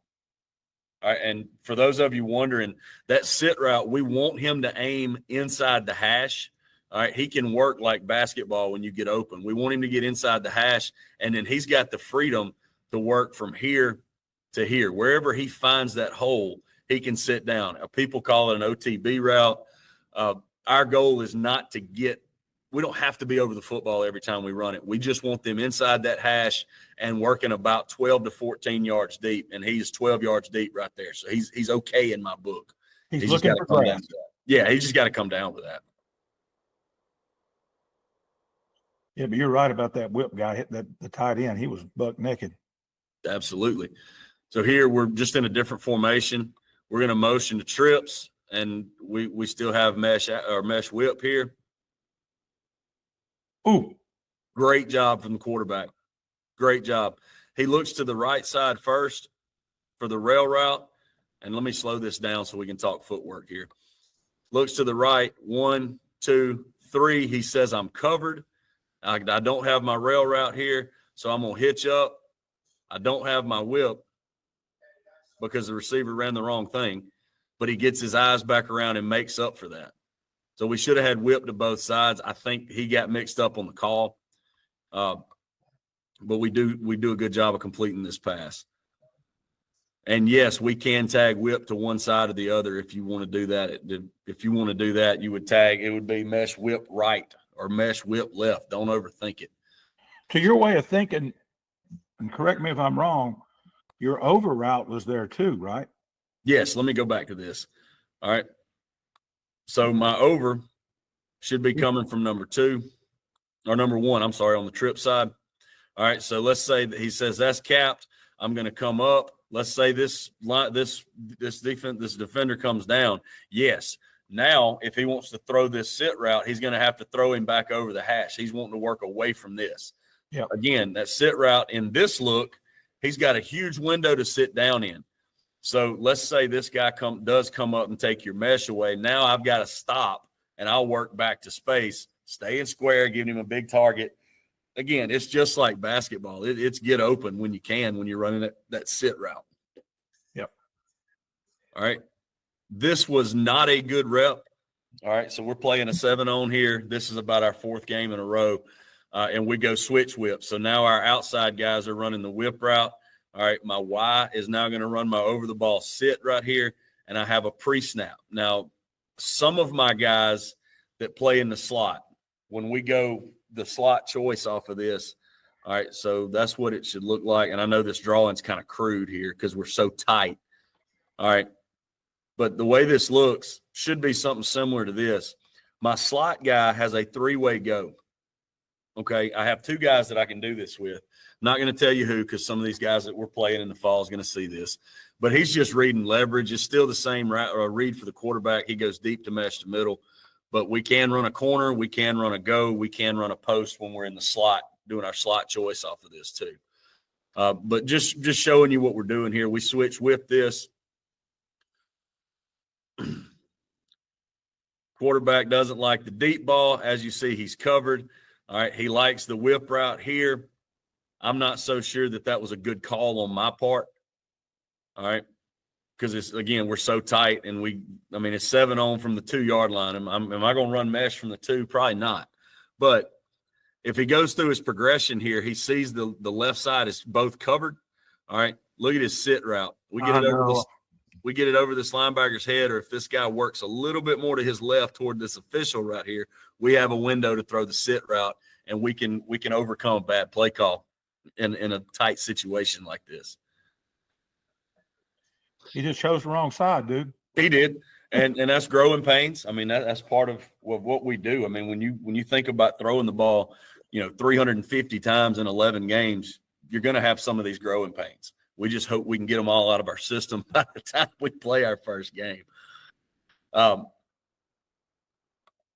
All right, and for those of you wondering, that sit route, we want him to aim inside the hash. All right, he can work like basketball when you get open. We want him to get inside the hash, and then he's got the freedom to work from here to here. Wherever he finds that hole, he can sit down. People call it an OTB route. Our goal is not to we don't have to be over the football every time we run it. We just want them inside that hash and working about 12 to 14 yards deep, and he's 12 yards deep right there. So he's okay in my book. He's looking for grass. Yeah, he just got to come down with that. Yeah, but you're right about that whip guy hitting the tight end. He was buck naked. Absolutely. So here we're just in a different formation. We're going to motion to trips, and we still have mesh whip here. Ooh. Great job from the quarterback. Great job. He looks to the right side first for the rail route. And let me slow this down so we can talk footwork here. Looks to the right. 1, 2, 3. He says, I'm covered. I don't have my rail route here, so I'm going to hitch up. I don't have my whip because the receiver ran the wrong thing, but he gets his eyes back around and makes up for that. So we should have had whip to both sides. I think he got mixed up on the call, but we do a good job of completing this pass. And yes, we can tag whip to one side or the other if you want to do that. If you want to do that, you would tag. It would be mesh whip right or mesh whip left. Don't overthink it. To your way of thinking, and correct me if I'm wrong, your over route was there too, right? Yes, let me go back to this. All right. So my over should be coming from number 2 or number 1, I'm sorry, on the trip side. All right, so let's say that he says that's capped. I'm going to come up. Let's say this defender comes down. Yes. Now, if he wants to throw this sit route, he's going to have to throw him back over the hash. He's wanting to work away from this. Yep. Again, that sit route in this look, he's got a huge window to sit down in. So let's say this guy does come up and take your mesh away. Now I've got to stop, and I'll work back to space, stay in square, giving him a big target. Again, it's just like basketball. It's get open when you can when you're running that sit route. Yep. All right. This was not a good rep. All right. So we're playing a 7-on here. This is about our 4th game in a row. And we go switch whip. So now our outside guys are running the whip route. All right. My Y is now going to run my over the ball sit right here. And I have a pre-snap. Now, some of my guys that play in the slot, when we go the slot choice off of this. All right, so that's what it should look like. And I know this drawing's kind of crude here because we're so tight. All right, but the way this looks should be something similar to this. My slot guy has a 3-way go. Okay, I have 2 guys that I can do this with. I'm not going to tell you who because some of these guys that we're playing in the fall is going to see this. But he's just reading leverage. It's still the same read for the quarterback. He goes deep to mesh to middle. But we can run a corner, we can run a go, we can run a post when we're in the slot, doing our slot choice off of this too. But just showing you what we're doing here. We switch whip this. Quarterback doesn't like the deep ball. As you see, he's covered. All right, he likes the whip route here. I'm not so sure that was a good call on my part. All right. Because it's, again, we're so tight and it's 7-on from the 2-yard line. Am I going to run mesh from the 2? Probably not. But if he goes through his progression here, he sees the left side is both covered. All right, look at his sit route. We get it over this linebacker's head, or if this guy works a little bit more to his left toward this official right here, we have a window to throw the sit route, and we can overcome a bad play call in a tight situation like this. He just chose the wrong side, dude. He did, and that's growing pains. I mean, that's part of what we do. I mean, when you think about throwing the ball, 350 times in 11 games, you're going to have some of these growing pains. We just hope we can get them all out of our system by the time we play our first game.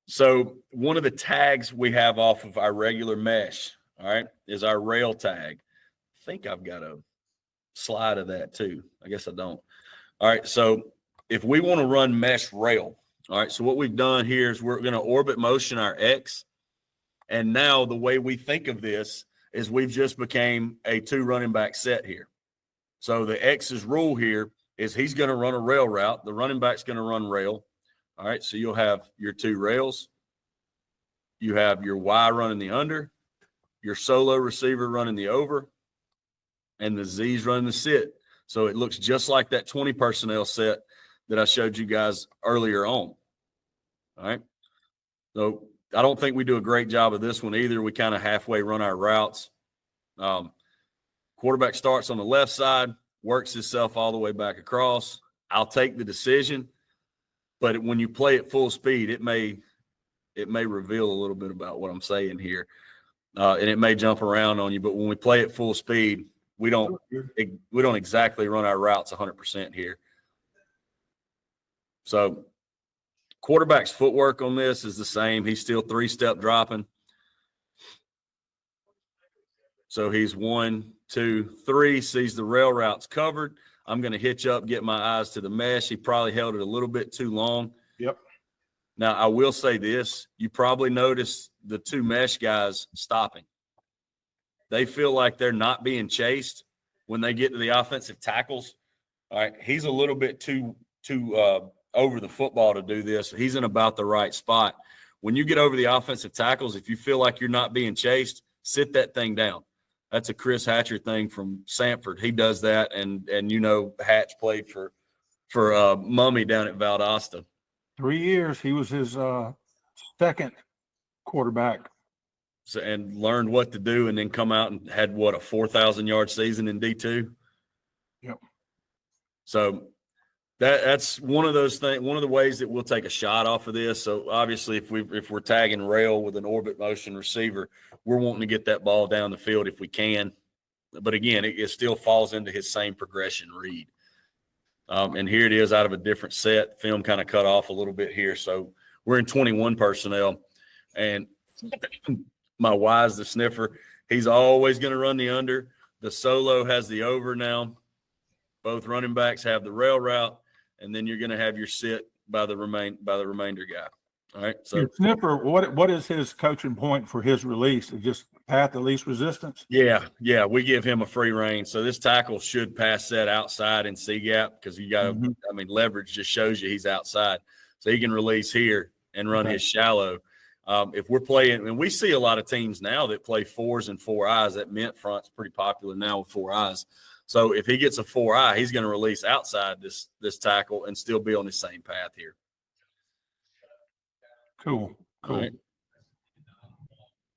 So one of the tags we have off of our regular mesh, all right, is our rail tag. I think I've got a slide of that too. I guess I don't. All right, so if we want to run mesh rail, all right, so what we've done here is we're going to orbit motion our X, and now the way we think of this is we've just became a 2 running back set here. So the X's rule here is he's going to run a rail route. The running back's going to run rail. All right, so you'll have your 2 rails. You have your Y running the under, your solo receiver running the over, and the Z's running the sit. So it looks just like that 20 personnel set that I showed you guys earlier on. All right. So I don't think we do a great job of this one either. We kind of halfway run our routes. Quarterback starts on the left side, works himself all the way back across. I'll take the decision, but when you play at full speed, it may reveal a little bit about what I'm saying here, and it may jump around on you. But when we play at full speed, we don't exactly run our routes 100% here. So quarterback's footwork on this is the same. He's still 3-step dropping. So he's 1, 2, 3, sees the rail routes covered. I'm going to hitch up, get my eyes to the mesh. He probably held it a little bit too long. Yep. Now, I will say this. You probably noticed the 2 mesh guys stopping. They feel like they're not being chased when they get to the offensive tackles. All right, he's a little bit too over the football to do this. He's in about the right spot. When you get over the offensive tackles, if you feel like you're not being chased, sit that thing down. That's a Chris Hatcher thing from Sanford. He does that, and Hatch played for Mummy down at Valdosta. 3 years. He was his second quarterback. So, and learned what to do, and then come out and had a 4,000-yard season in D2. Yep. So that's one of those things. One of the ways that we'll take a shot off of this. So obviously, if we're tagging rail with an orbit motion receiver, we're wanting to get that ball down the field if we can. But again, it still falls into his same progression read. And here it is out of a different set. Film kind of cut off a little bit here. So we're in 21 personnel, and my Wise, the sniffer, he's always going to run the under. The solo has the over now. Both running backs have the rail route, and then you're going to have your sit by the remainder guy. All right. So your sniffer, what is his coaching point for his release? Is just path of least resistance? Yeah, we give him a free rein. So this tackle should pass that outside in C gap, because you got to. I mean, leverage just shows you he's outside, so he can release here and run his shallow. If we're playing, and we see a lot of teams now that play 4s and 4 eyes. That mint front's pretty popular now with 4 eyes. So if he gets a 4 eye, he's going to release outside this tackle and still be on the same path here. Cool. Right.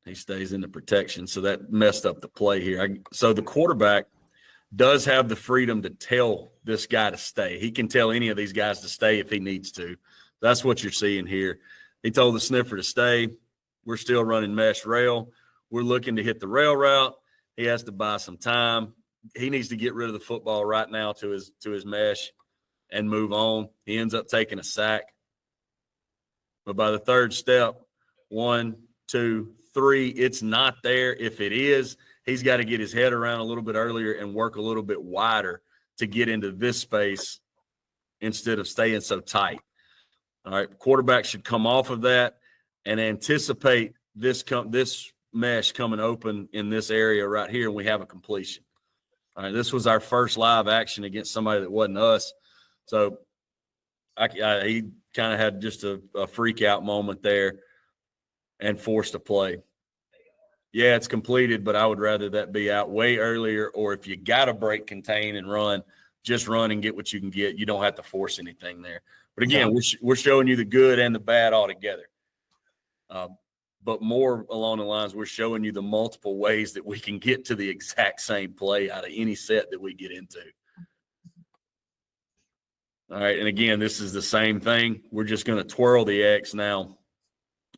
He stays in the protection, so that messed up the play here. So the quarterback does have the freedom to tell this guy to stay. He can tell any of these guys to stay if he needs to. That's what you're seeing here. He told the sniffer to stay. We're still running mesh rail. We're looking to hit the rail route. He has to buy some time. He needs to get rid of the football right now to his mesh and move on. He ends up taking a sack. But by the third step, 1, 2, 3, it's not there. If it is, he's got to get his head around a little bit earlier and work a little bit wider to get into this space instead of staying so tight. All right, quarterback should come off of that and anticipate this mesh coming open in this area right here, and we have a completion. All right, this was our first live action against somebody that wasn't us. So he kind of had just a freak out moment there and forced a play. Yeah, it's completed, but I would rather that be out way earlier, or if you got to break, contain, and run, just run and get what you can get. You don't have to force anything there. But again, we're showing you the good and the bad all together. But more along the lines, we're showing you the multiple ways that we can get to the exact same play out of any set that we get into. All right, and again, this is the same thing. We're just going to twirl the X now.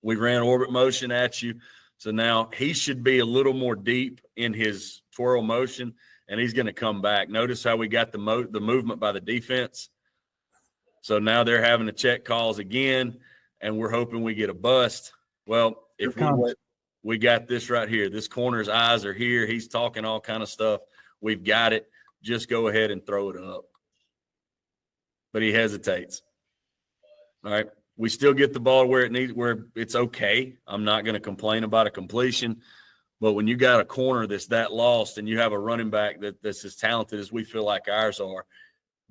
We ran orbit motion at you, so now he should be a little more deep in his twirl motion, and he's going to come back. Notice how we got the movement by the defense. So now they're having to check calls again, and we're hoping we get a bust. Well, if we got this right here. This corner's eyes are here. He's talking all kind of stuff. We've got it. Just go ahead and throw it up. But he hesitates. All right. We still get the ball where it's okay. I'm not going to complain about a completion. But when you got a corner that's that lost and you have a running back that's as talented as we feel like ours are,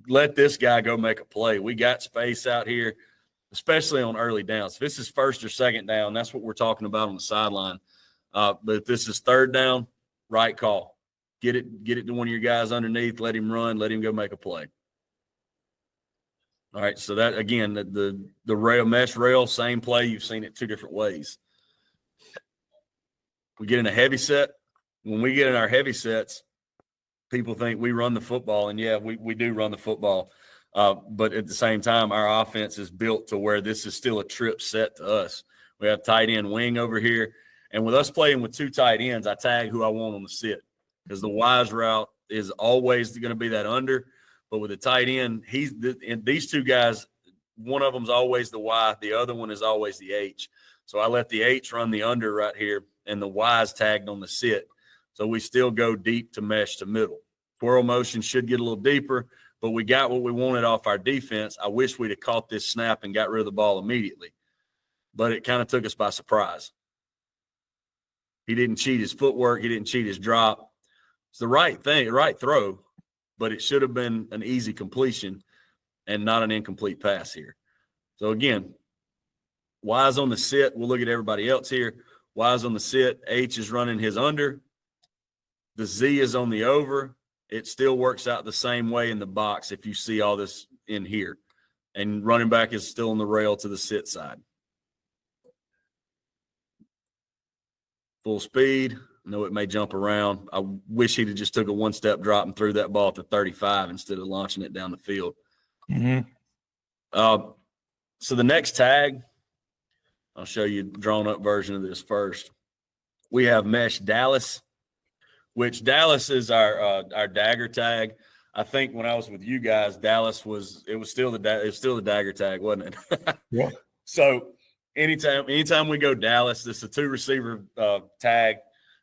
let this guy go make a play. We got space out here, especially on early downs. If this is first or second down, that's what we're talking about on the sideline. But if this is third down, right call. Get it to one of your guys underneath. Let him run. Let him go make a play. All right, so that, again, the rail, mesh rail, same play. You've seen it 2 different ways. We get in a heavy set. When we get in our heavy sets, people think we run the football, and, yeah, we do run the football. But at the same time, our offense is built to where this is still a trip set to us. We have tight end wing over here. And with us playing with 2 tight ends, I tag who I want on the sit, because the wise route is always going to be that under. But with the tight end, and these 2 guys, one of them's always the Y, the other one is always the H. So I let the H run the under right here, and the Y's tagged on the sit. So we still go deep to mesh to middle. Twirl motion should get a little deeper, but we got what we wanted off our defense. I wish we'd have caught this snap and got rid of the ball immediately. But it kind of took us by surprise. He didn't cheat his footwork. He didn't cheat his drop. It's the right thing, right throw, but it should have been an easy completion and not an incomplete pass here. So, again, Y's on the sit. We'll look at everybody else here. Y's on the sit. H is running his under. The Z is on the over. It still works out the same way in the box if you see all this in here. And running back is still on the rail to the sit side. Full speed. I know it may jump around. I wish he'd have just took a one-step drop and threw that ball to 35 instead of launching it down the field. Mm-hmm. So the next tag, I'll show you a drawn-up version of this first. We have Mesh Dallas, which Dallas is our dagger tag. I think when I was with you guys, Dallas was still the dagger tag, wasn't it? Yeah. So anytime we go Dallas, this is a 2-receiver tag.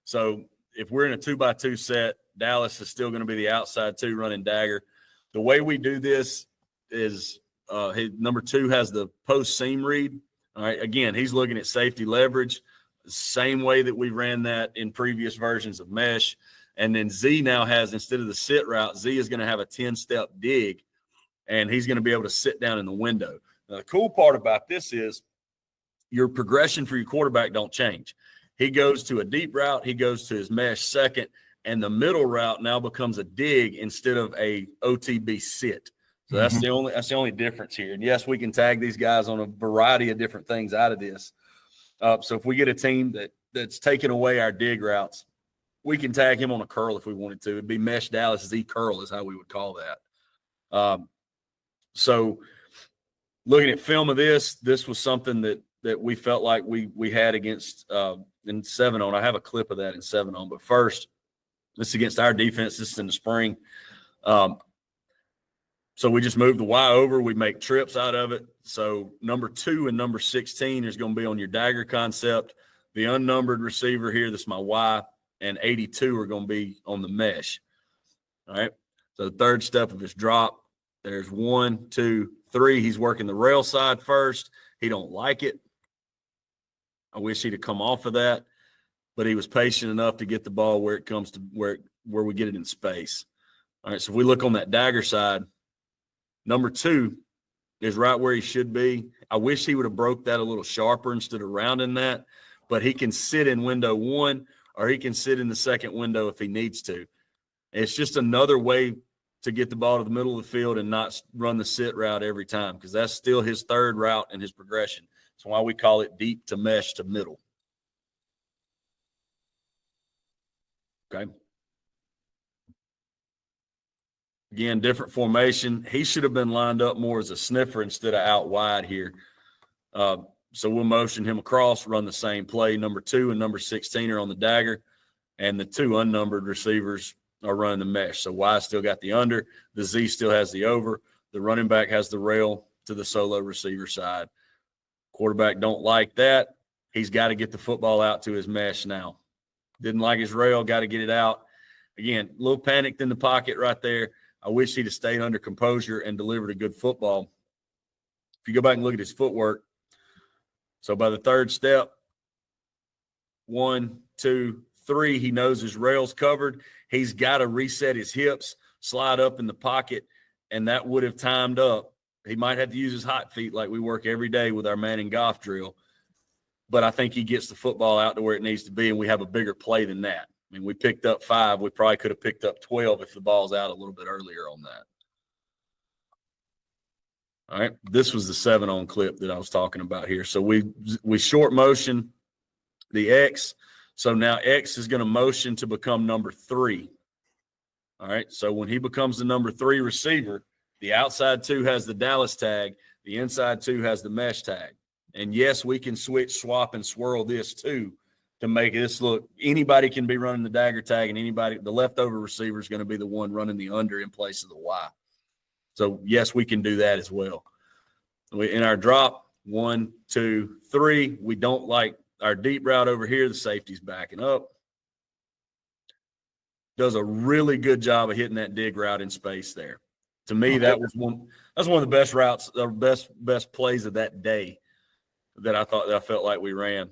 So if we're in a 2x2 set, Dallas is still going to be the outside 2 running dagger. The way we do this is number 2 has the post seam read. All right. Again, he's looking at safety leverage, the same way that we ran that in previous versions of mesh. And then Z now has, instead of the sit route, Z is going to have a 10-step dig, and he's going to be able to sit down in the window. Now, the cool part about this is your progression for your quarterback don't change. He goes to a deep route, he goes to his mesh second, and the middle route now becomes a dig instead of a OTB sit. So that's the only difference here. And yes, we can tag these guys on a variety of different things out of this. So if we get a team that's taking away our dig routes, we can tag him on a curl if we wanted to. It'd be Mesh Dallas Z curl is how we would call that. So looking at film of this was something that we felt like we had against in 7-on. I have a clip of that in 7-on. But first, this is against our defense. This is in the spring. So we just move the Y over. We make trips out of it. So number 2 and number 16 is going to be on your dagger concept. The unnumbered receiver here, this is my Y, and 82 are going to be on the mesh. All right. So the third step of his drop, there's 1, 2, 3. He's working the rail side first. He don't like it. I wish he'd have come off of that, but he was patient enough to get the ball where it comes to where we get it in space. All right. So if we look on that dagger side, number 2 is right where he should be. I wish he would have broke that a little sharper instead of rounding that, but he can sit in window 1 or he can sit in the second window if he needs to. It's just another way to get the ball to the middle of the field and not run the sit route every time, because that's still his third route in his progression. That's why we call it deep to mesh to middle. Okay. Again, different formation. He should have been lined up more as a sniffer instead of out wide here. So we'll motion him across, run the same play. Number 2 and number 16 are on the dagger, and the 2 unnumbered receivers are running the mesh. So Y still got the under. The Z still has the over. The running back has the rail to the solo receiver side. Quarterback don't like that. He's got to get the football out to his mesh now. Didn't like his rail, got to get it out. Again, a little panicked in the pocket right there. I wish he'd have stayed under composure and delivered a good football. If you go back and look at his footwork, so by the third step, 1, 2, 3, he knows his rail's covered. He's got to reset his hips, slide up in the pocket, and that would have timed up. He might have to use his hot feet like we work every day with our Manning golf drill. But I think he gets the football out to where it needs to be, and we have a bigger play than that. I mean, we picked up 5. We probably could have picked up 12 if the ball's out a little bit earlier on that. All right, this was the 7-on clip that I was talking about here. So we short motion the X. So now X is going to motion to become number 3. All right, so when he becomes the number 3 receiver, the outside 2 has the Dallas tag. The inside 2 has the mesh tag. And, yes, we can switch, swap, and swirl this too to make this look – anybody can be running the dagger tag, and anybody – the leftover receiver is going to be the one running the under in place of the Y. So, yes, we can do that as well. In our drop, 1, 2, 3, we don't like our deep route over here. The safety's backing up. Does a really good job of hitting that dig route in space there. To me, that's one of the best routes, or best plays of that day that I felt like we ran.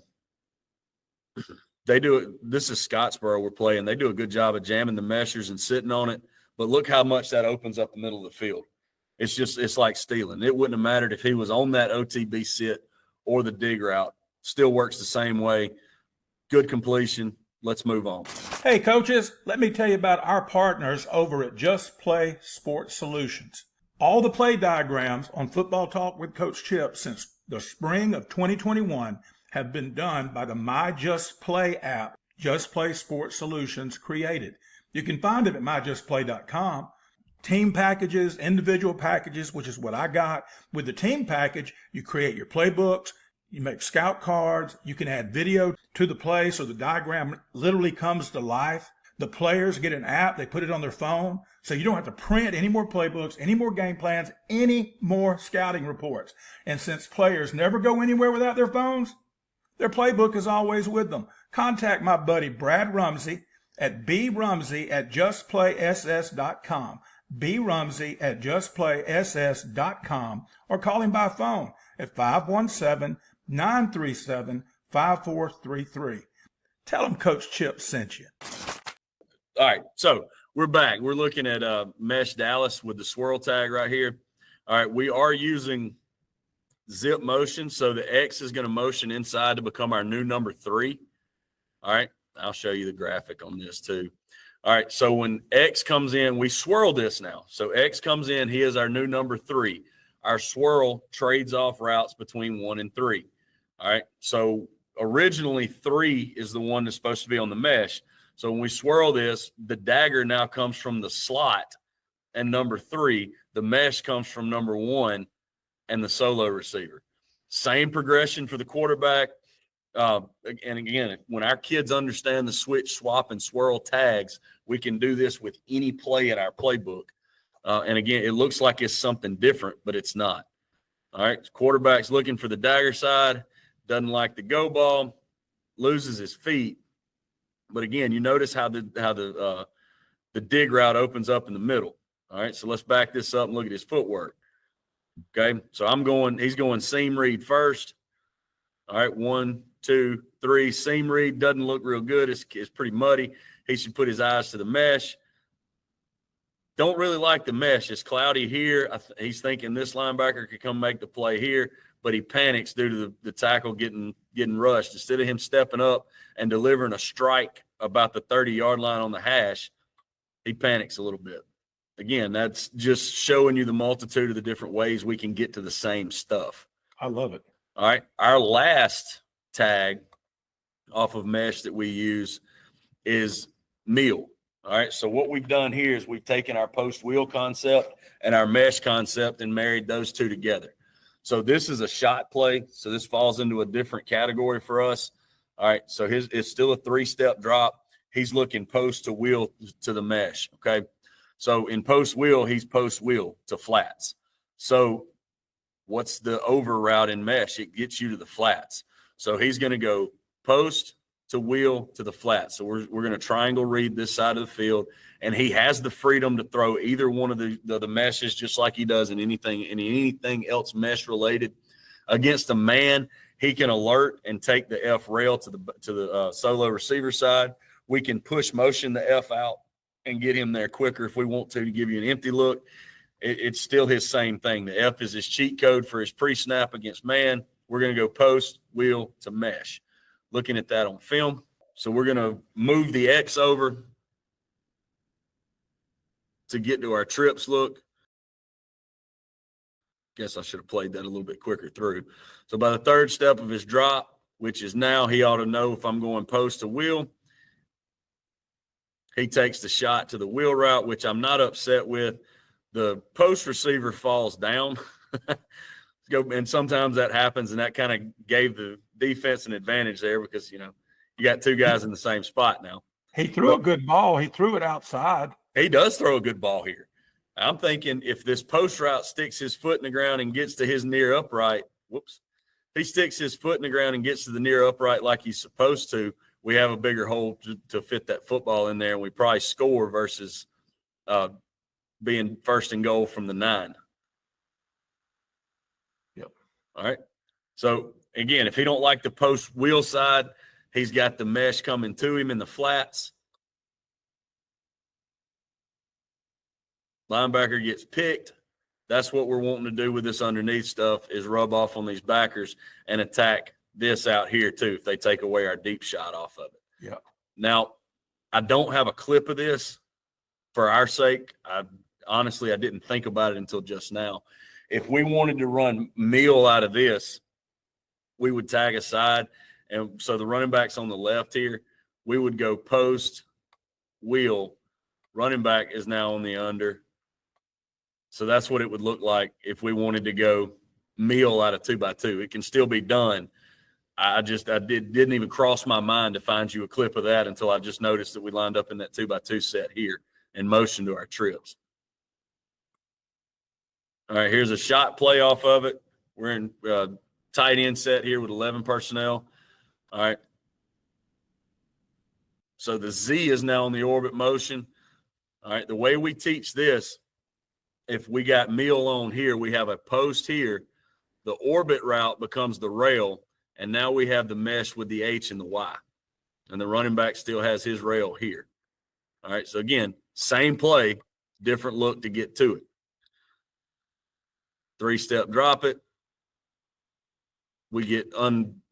They do it. This is Scottsboro we're playing. They do a good job of jamming the meshers and sitting on it. But look how much that opens up the middle of the field. It's like stealing. It wouldn't have mattered if he was on that OTB sit or the dig route. Still works the same way. Good completion. let's move on. Hey, coaches, let me tell you about our partners over at Just Play Sports Solutions. All the play diagrams on Football Talk with Coach Chip since the spring of 2021 have been done by the My Just Play app Just Play Sports Solutions created. You can find it at myjustplay.com. Team packages, individual packages, which is what I got. With the team package, you create your playbooks, you make scout cards, you can add video to the play so the diagram literally comes to life. The players get an app, they put it on their phone, so you don't have to print any more playbooks, any more game plans, any more scouting reports. And since players never go anywhere without their phones, their playbook is always with them. Contact my buddy Brad Rumsey at brumsey@justplayss.com, brumsey@justplayss.com, or call him by phone at 517-937-5433. Tell him Coach Chip sent you. All right, so we're back. We're looking at Mesh Dallas with the swirl tag right here. All right, we are using zip motion, so the X is going to motion inside to become our new number 3. All right, I'll show you the graphic on this too. All right, so when X comes in, we swirl this now. So X comes in, he is our new number 3. Our swirl trades off routes between 1 and 3. All right, so originally 3 is the one that's supposed to be on the mesh. So when we swirl this, the dagger now comes from the slot and number 3. The mesh comes from number 1 and the solo receiver. Same progression for the quarterback. And again, when our kids understand the switch, swap, and swirl tags, we can do this with any play in our playbook. And again, it looks like it's something different, but it's not. All right, quarterback's looking for the dagger side, doesn't like the go ball, loses his feet. But again, you notice how the dig route opens up in the middle. All right, so let's back this up and look at his footwork. Okay, so he's going seam read first. All right, 1, 2, 3. Seam read doesn't look real good. It's pretty muddy. He should put his eyes to the mesh. Don't really like the mesh. It's cloudy here. He's thinking this linebacker could come make the play here, but he panics due to the tackle getting rushed. Instead of him stepping up and delivering a strike about the 30-yard line on the hash, he panics a little bit. Again, that's just showing you the multitude of the different ways we can get to the same stuff. I love it. All right, our last tag off of mesh that we use is meal. All right, so what we've done here is we've taken our post wheel concept and our mesh concept and married those two together. So this is a shot play, so this falls into a different category for us. All right, so it's still a 3-step drop. He's looking post to wheel to the mesh, okay? So in post wheel, he's post wheel to flats. So what's the over route in mesh? It gets you to the flats. So he's going to go post to wheel to the flats. So we're going to triangle read this side of the field, and he has the freedom to throw either one of the meshes, just like he does in anything else mesh related. Against a man, he can alert and take the F rail to the solo receiver side. We can push motion the F out and get him there quicker if we want to give you an empty look. It's still his same thing. The F is his cheat code for his pre-snap against man. We're going to go post, wheel to mesh. Looking at that on film. So we're going to move the X over to get to our trips look. Guess I should have played that a little bit quicker through. So by the third step of his drop, which is now, he ought to know if I'm going post to wheel. He takes the shot to the wheel route, which I'm not upset with. The post receiver falls down. And sometimes that happens, and that kind of gave the defense an advantage there because, you got two guys in the same spot now. He threw a good ball. He threw it outside. He does throw a good ball here. I'm thinking if this post route sticks his foot in the ground and gets to his near upright, he sticks his foot in the ground and gets to the near upright like he's supposed to, we have a bigger hole to fit that football in there, and we probably score versus being first and goal from the 9. Yep. All right. So, again, if he don't like the post wheel side, he's got the mesh coming to him in the flats. Linebacker gets picked. That's what we're wanting to do with this underneath stuff is rub off on these backers and attack this out here too if they take away our deep shot off of it. Yeah. Now, I don't have a clip of this for our sake. Honestly, I didn't think about it until just now. If we wanted to run meal out of this, we would tag a side. And so the running back's on the left here. We would go post, wheel. Running back is now on the under. So that's what it would look like if we wanted to go meal out of 2x2. It can still be done. Didn't even cross my mind to find you a clip of that until I just noticed that we lined up in that 2x2 set here in motion to our trips. All right, here's a shot play off of it. We're in tight end set here with 11 personnel. All right. So the Z is now in the orbit motion. All right, the way we teach this, if we got meal on here, we have a post here. The orbit route becomes the rail, and now we have the mesh with the H and the Y. And the running back still has his rail here. All right, so again, same play, different look to get to it. 3-step drop it. We get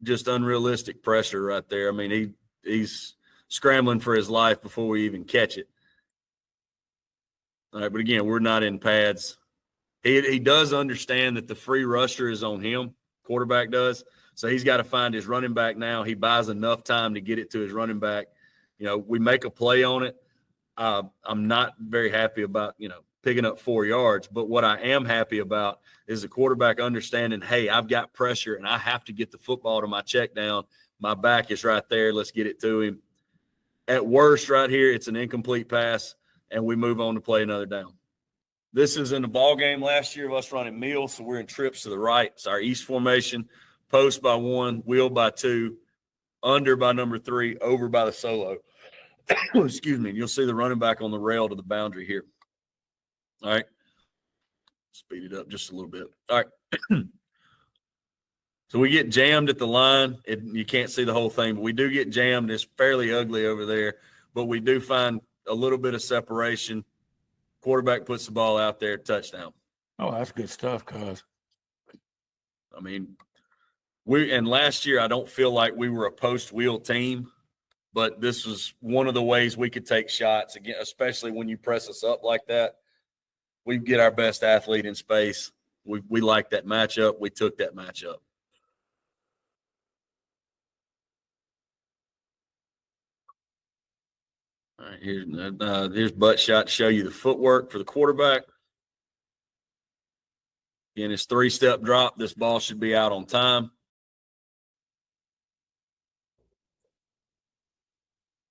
just unrealistic pressure right there. I mean, he's scrambling for his life before we even catch it. All right, but again, we're not in pads. He does understand that the free rusher is on him, quarterback does. So he's got to find his running back now. He buys enough time to get it to his running back. We make a play on it. I'm not very happy about, picking up 4 yards. But what I am happy about is the quarterback understanding, hey, I've got pressure and I have to get the football to my check down. My back is right there. Let's get it to him. At worst, right here, it's an incomplete pass, and we move on to play another down. This is in the ball game last year of us running meal, so we're in trips to the right. It's our east formation, post by 1, wheel by 2, under by number 3, over by the solo. Excuse me. And you'll see the running back on the rail to the boundary here. All right. Speed it up just a little bit. All right. So we get jammed at the line. You can't see the whole thing, but we do get jammed. It's fairly ugly over there, but we do find a little bit of separation. Quarterback puts the ball out there, touchdown. Oh, that's good stuff, cuz. I mean, last year I don't feel like we were a post-wheel team, but this was one of the ways we could take shots, again, especially when you press us up like that. We get our best athlete in space. We like that matchup. We took that matchup. All right, here's butt shot to show you the footwork for the quarterback. Again, it's 3-step drop. This ball should be out on time.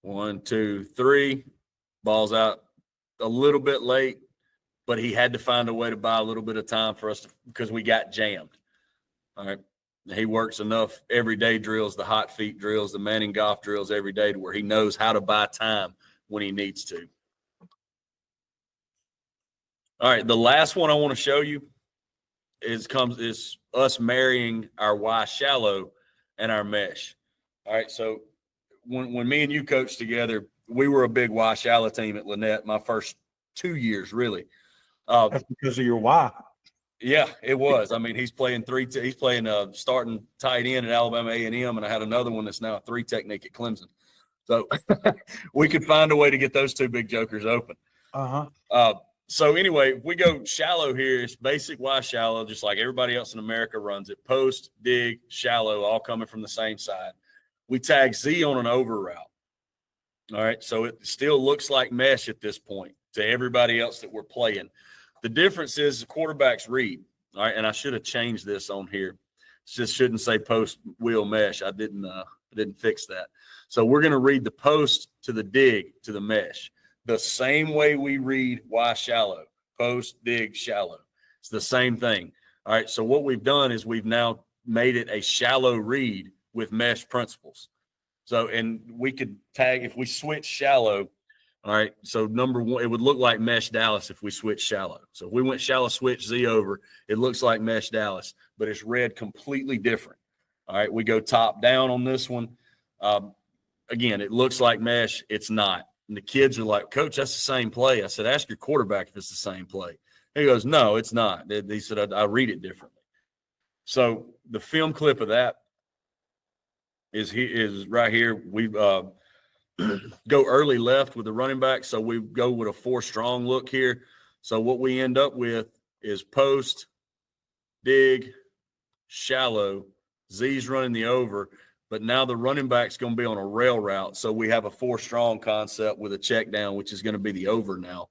1, 2, 3. Ball's out a little bit late, but he had to find a way to buy a little bit of time for us because we got jammed. All right. He works enough everyday drills, the hot feet drills, the Manning golf drills every day to where he knows how to buy time when he needs to. All right, the last one I want to show you is us marrying our Y shallow and our mesh. All right, so when me and you coached together, we were a big Y shallow team at Lynette my first 2 years, really. That's because of your Y. Yeah, it was. I mean, he's playing starting tight end at Alabama A&M, and I had another one that's now a 3 technique at Clemson. So we could find a way to get those 2 big jokers open. So anyway, if we go shallow here, it's basic Y shallow, just like everybody else in America runs it. Post, dig, shallow, all coming from the same side. We tag Z on an over route. All right, so it still looks like mesh at this point to everybody else that we're playing. The difference is the quarterback's read. All right, and I should have changed this on here. It just shouldn't say post wheel mesh. I didn't fix that. So we're going to read the post to the dig to the mesh. The same way we read Y shallow, post, dig, shallow. It's the same thing. All right, so what we've done is we've now made it a shallow read with mesh principles. So, and we could tag, if we switch shallow, all right, so number 1, it would look like mesh Dallas if we switch shallow. So if we went shallow, switch Z over, it looks like mesh Dallas, but it's read completely different. All right, we go top down on this one. Again, it looks like mesh. It's not. And the kids are like, Coach, that's the same play. I said, ask your quarterback if it's the same play. He goes, no, it's not. He said, I read it differently. So the film clip of that is right here. go early left with the running back. So we go with a 4 strong look here. So what we end up with is post, dig, shallow, Z's running the over, but now the running back's going to be on a rail route. So we have a 4 strong concept with a check down, which is going to be the over now.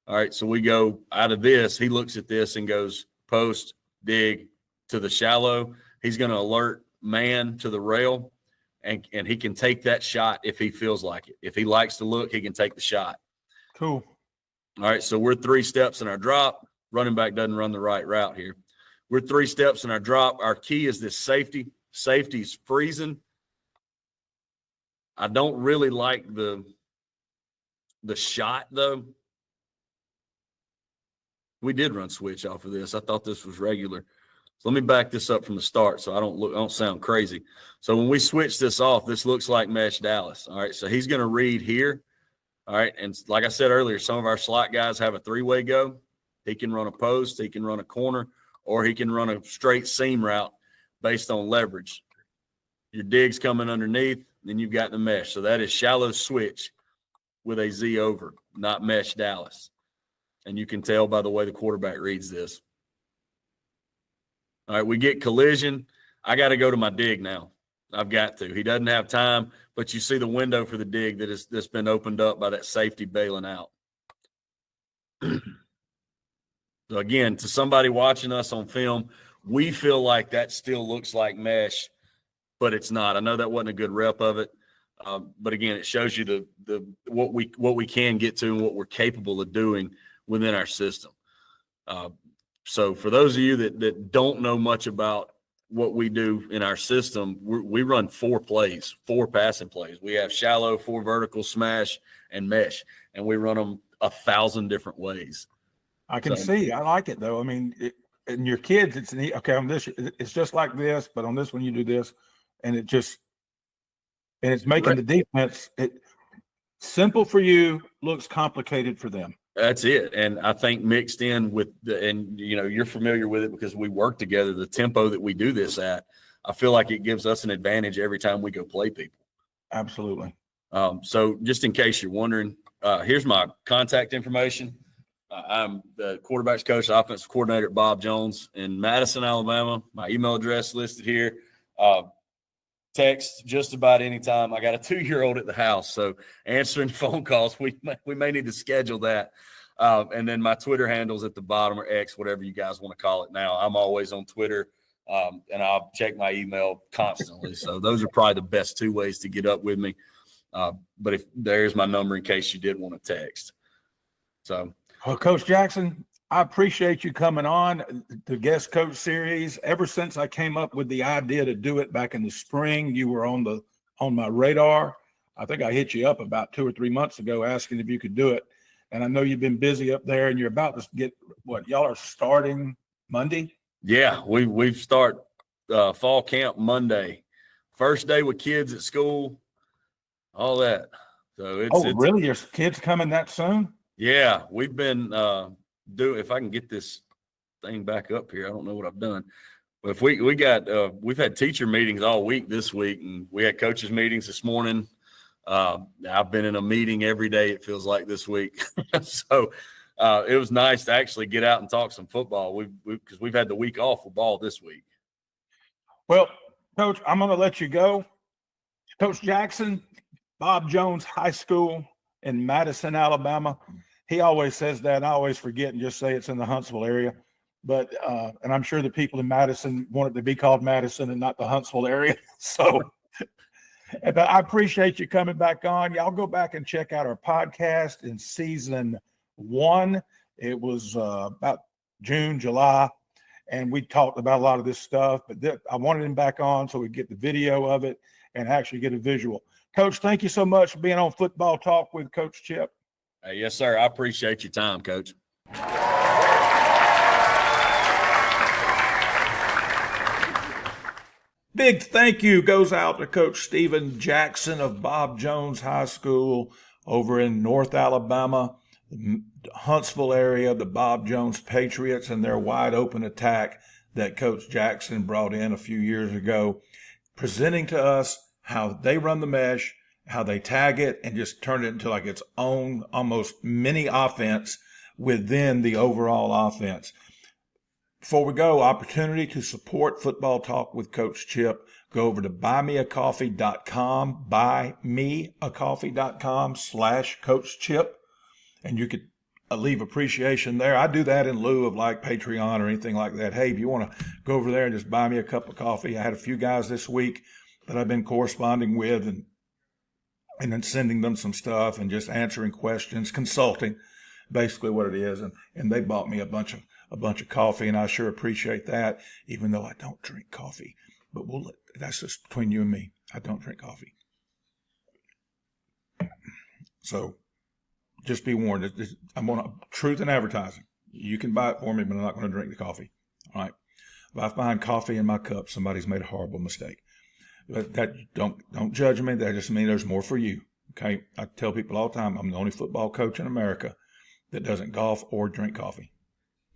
All right, so we go out of this. He looks at this and goes post, dig to the shallow. He's going to alert man to the rail, and he can take that shot if he feels like it. If he likes to look, he can take the shot. Cool. All right, so we're 3 steps in our drop. Running back doesn't run the right route here. We're 3 steps in our drop. Our key is this safety. Safety's freezing. I don't really like the shot, though. We did run switch off of this. I thought this was regular. So let me back this up from the start so I don't sound crazy. So when we switch this off, this looks like mesh Dallas. All right, so he's going to read here. All right, and like I said earlier, some of our slot guys have a 3-way go. He can run a post, he can run a corner, or he can run a straight seam route based on leverage. Your dig's coming underneath, then you've got the mesh. So that is shallow switch with a Z over, not mesh Dallas. And you can tell by the way the quarterback reads this. All right, we get collision. I got to go to my dig now. I've got to. He doesn't have time, but you see the window for the dig that's been opened up by that safety bailing out. So again, to somebody watching us on film, we feel like that still looks like mesh, but it's not. I know that wasn't a good rep of it, but again, it shows you what we can get to and what we're capable of doing within our system. So for those of you that don't know much about what we do in our system, we run 4 plays, 4 passing plays. We have shallow, 4 vertical, smash, and mesh, and we run them 1,000 different ways. I can see. I like it, though. I mean, and your kids, it's neat. Okay, on this, it's just like this, but on this one, you do this, and it's making the defense simple for you, looks complicated for them. That's it. And I think mixed in with you're familiar with it because we work together, the tempo that we do this at, I feel like it gives us an advantage every time we go play people. Absolutely. So just in case you're wondering, here's my contact information. I'm the quarterback's coach, offensive coordinator at Bob Jones in Madison, Alabama. My email address listed here. Text just about any time. I got a 2-year-old at the house, so answering phone calls, we may need to schedule that. And then my Twitter handle's at the bottom, or X, whatever you guys want to call it now. I'm always on Twitter, and I'll check my email constantly. So those are probably the best 2 ways to get up with me. But if there's my number in case you did want to text. So, well, Coach Jackson, I appreciate you coming on the guest coach series. Ever since I came up with the idea to do it back in the spring, you were on my radar. I think I hit you up about 2 or 3 months ago asking if you could do it. And I know you've been busy up there, and you're about to get y'all are starting Monday? Yeah, we start fall camp Monday. First day with kids at school, all that. So it's really? Your kids coming that soon? Yeah, we've been if I can get this thing back up here, I don't know what I've done. But if we've had teacher meetings all week this week, and we had coaches meetings this morning. I've been in a meeting every day, it feels like, this week. So it was nice to actually get out and talk some football. Because we've had the week off with ball this week. Well, Coach, I'm going to let you go. Coach Jackson, Bob Jones High School in Madison, Alabama. He always says that, and I always forget and just say it's in the Huntsville area. But and I'm sure the people in Madison want it to be called Madison and not the Huntsville area. So but I appreciate you coming back on. Y'all go back and check out our podcast in season 1. It was about June, July, and we talked about a lot of this stuff. But I wanted him back on so we get the video of it and actually get a visual. Coach, thank you so much for being on Football Talk with Coach Chip. Yes, sir. I appreciate your time, Coach. Big thank you goes out to Coach Stephen Jackson of Bob Jones High School over in North Alabama, the Huntsville area, the Bob Jones Patriots and their wide open attack that Coach Jackson brought in a few years ago, presenting to us how they run the mesh how they tag it and just turn it into like its own almost mini offense within the overall offense. Before we go, opportunity to support Football Talk with Coach Chip. Go over to buymeacoffee.com, buymeacoffee.com/Coach Chip, and you could leave appreciation there. I do that in lieu of like Patreon or anything like that. Hey, if you want to go over there and just buy me a cup of coffee. I had a few guys this week that I've been corresponding with and then sending them some stuff and just answering questions, consulting, basically what it is. And they bought me a bunch of coffee, and I sure appreciate that, even though I don't drink coffee. But that's just between you and me. I don't drink coffee. So just be warned. I'm on truth in advertising. You can buy it for me, but I'm not going to drink the coffee. All right. If I find coffee in my cup, somebody's made a horrible mistake. But don't judge me. That just means there's more for you. Okay. I tell people all the time, I'm the only football coach in America that doesn't golf or drink coffee.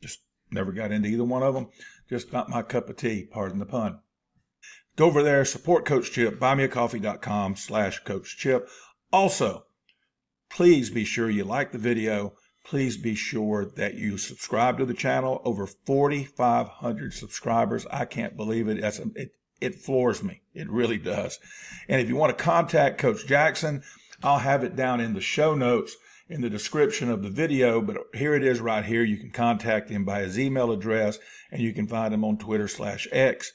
Just never got into either one of them. Just not my cup of tea, pardon the pun. Go over there, support Coach Chip, buymeacoffee.com/Coach Chip. Also, please be sure you like the video. Please be sure that you subscribe to the channel. Over 4,500 subscribers. I can't believe it. It floors me. It really does. And if you want to contact Coach Jackson, I'll have it down in the show notes in the description of the video, but here it is right here. You can contact him by his email address, and you can find him on Twitter/X.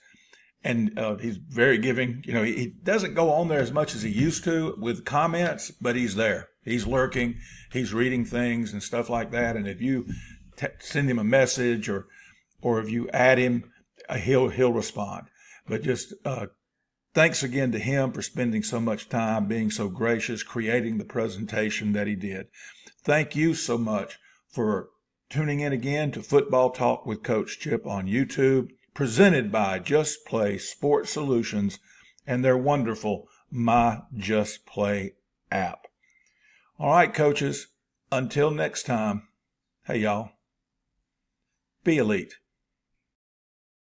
And he's very giving. You know, he doesn't go on there as much as he used to with comments, but he's there. He's lurking. He's reading things and stuff like that. And if you send him a message or if you add him, he'll respond. But just thanks again to him for spending so much time, being so gracious, creating the presentation that he did. Thank you so much for tuning in again to Football Talk with Coach Chip on YouTube, presented by Just Play Sports Solutions and their wonderful My Just Play app. All right, coaches, until next time, hey, y'all, be elite.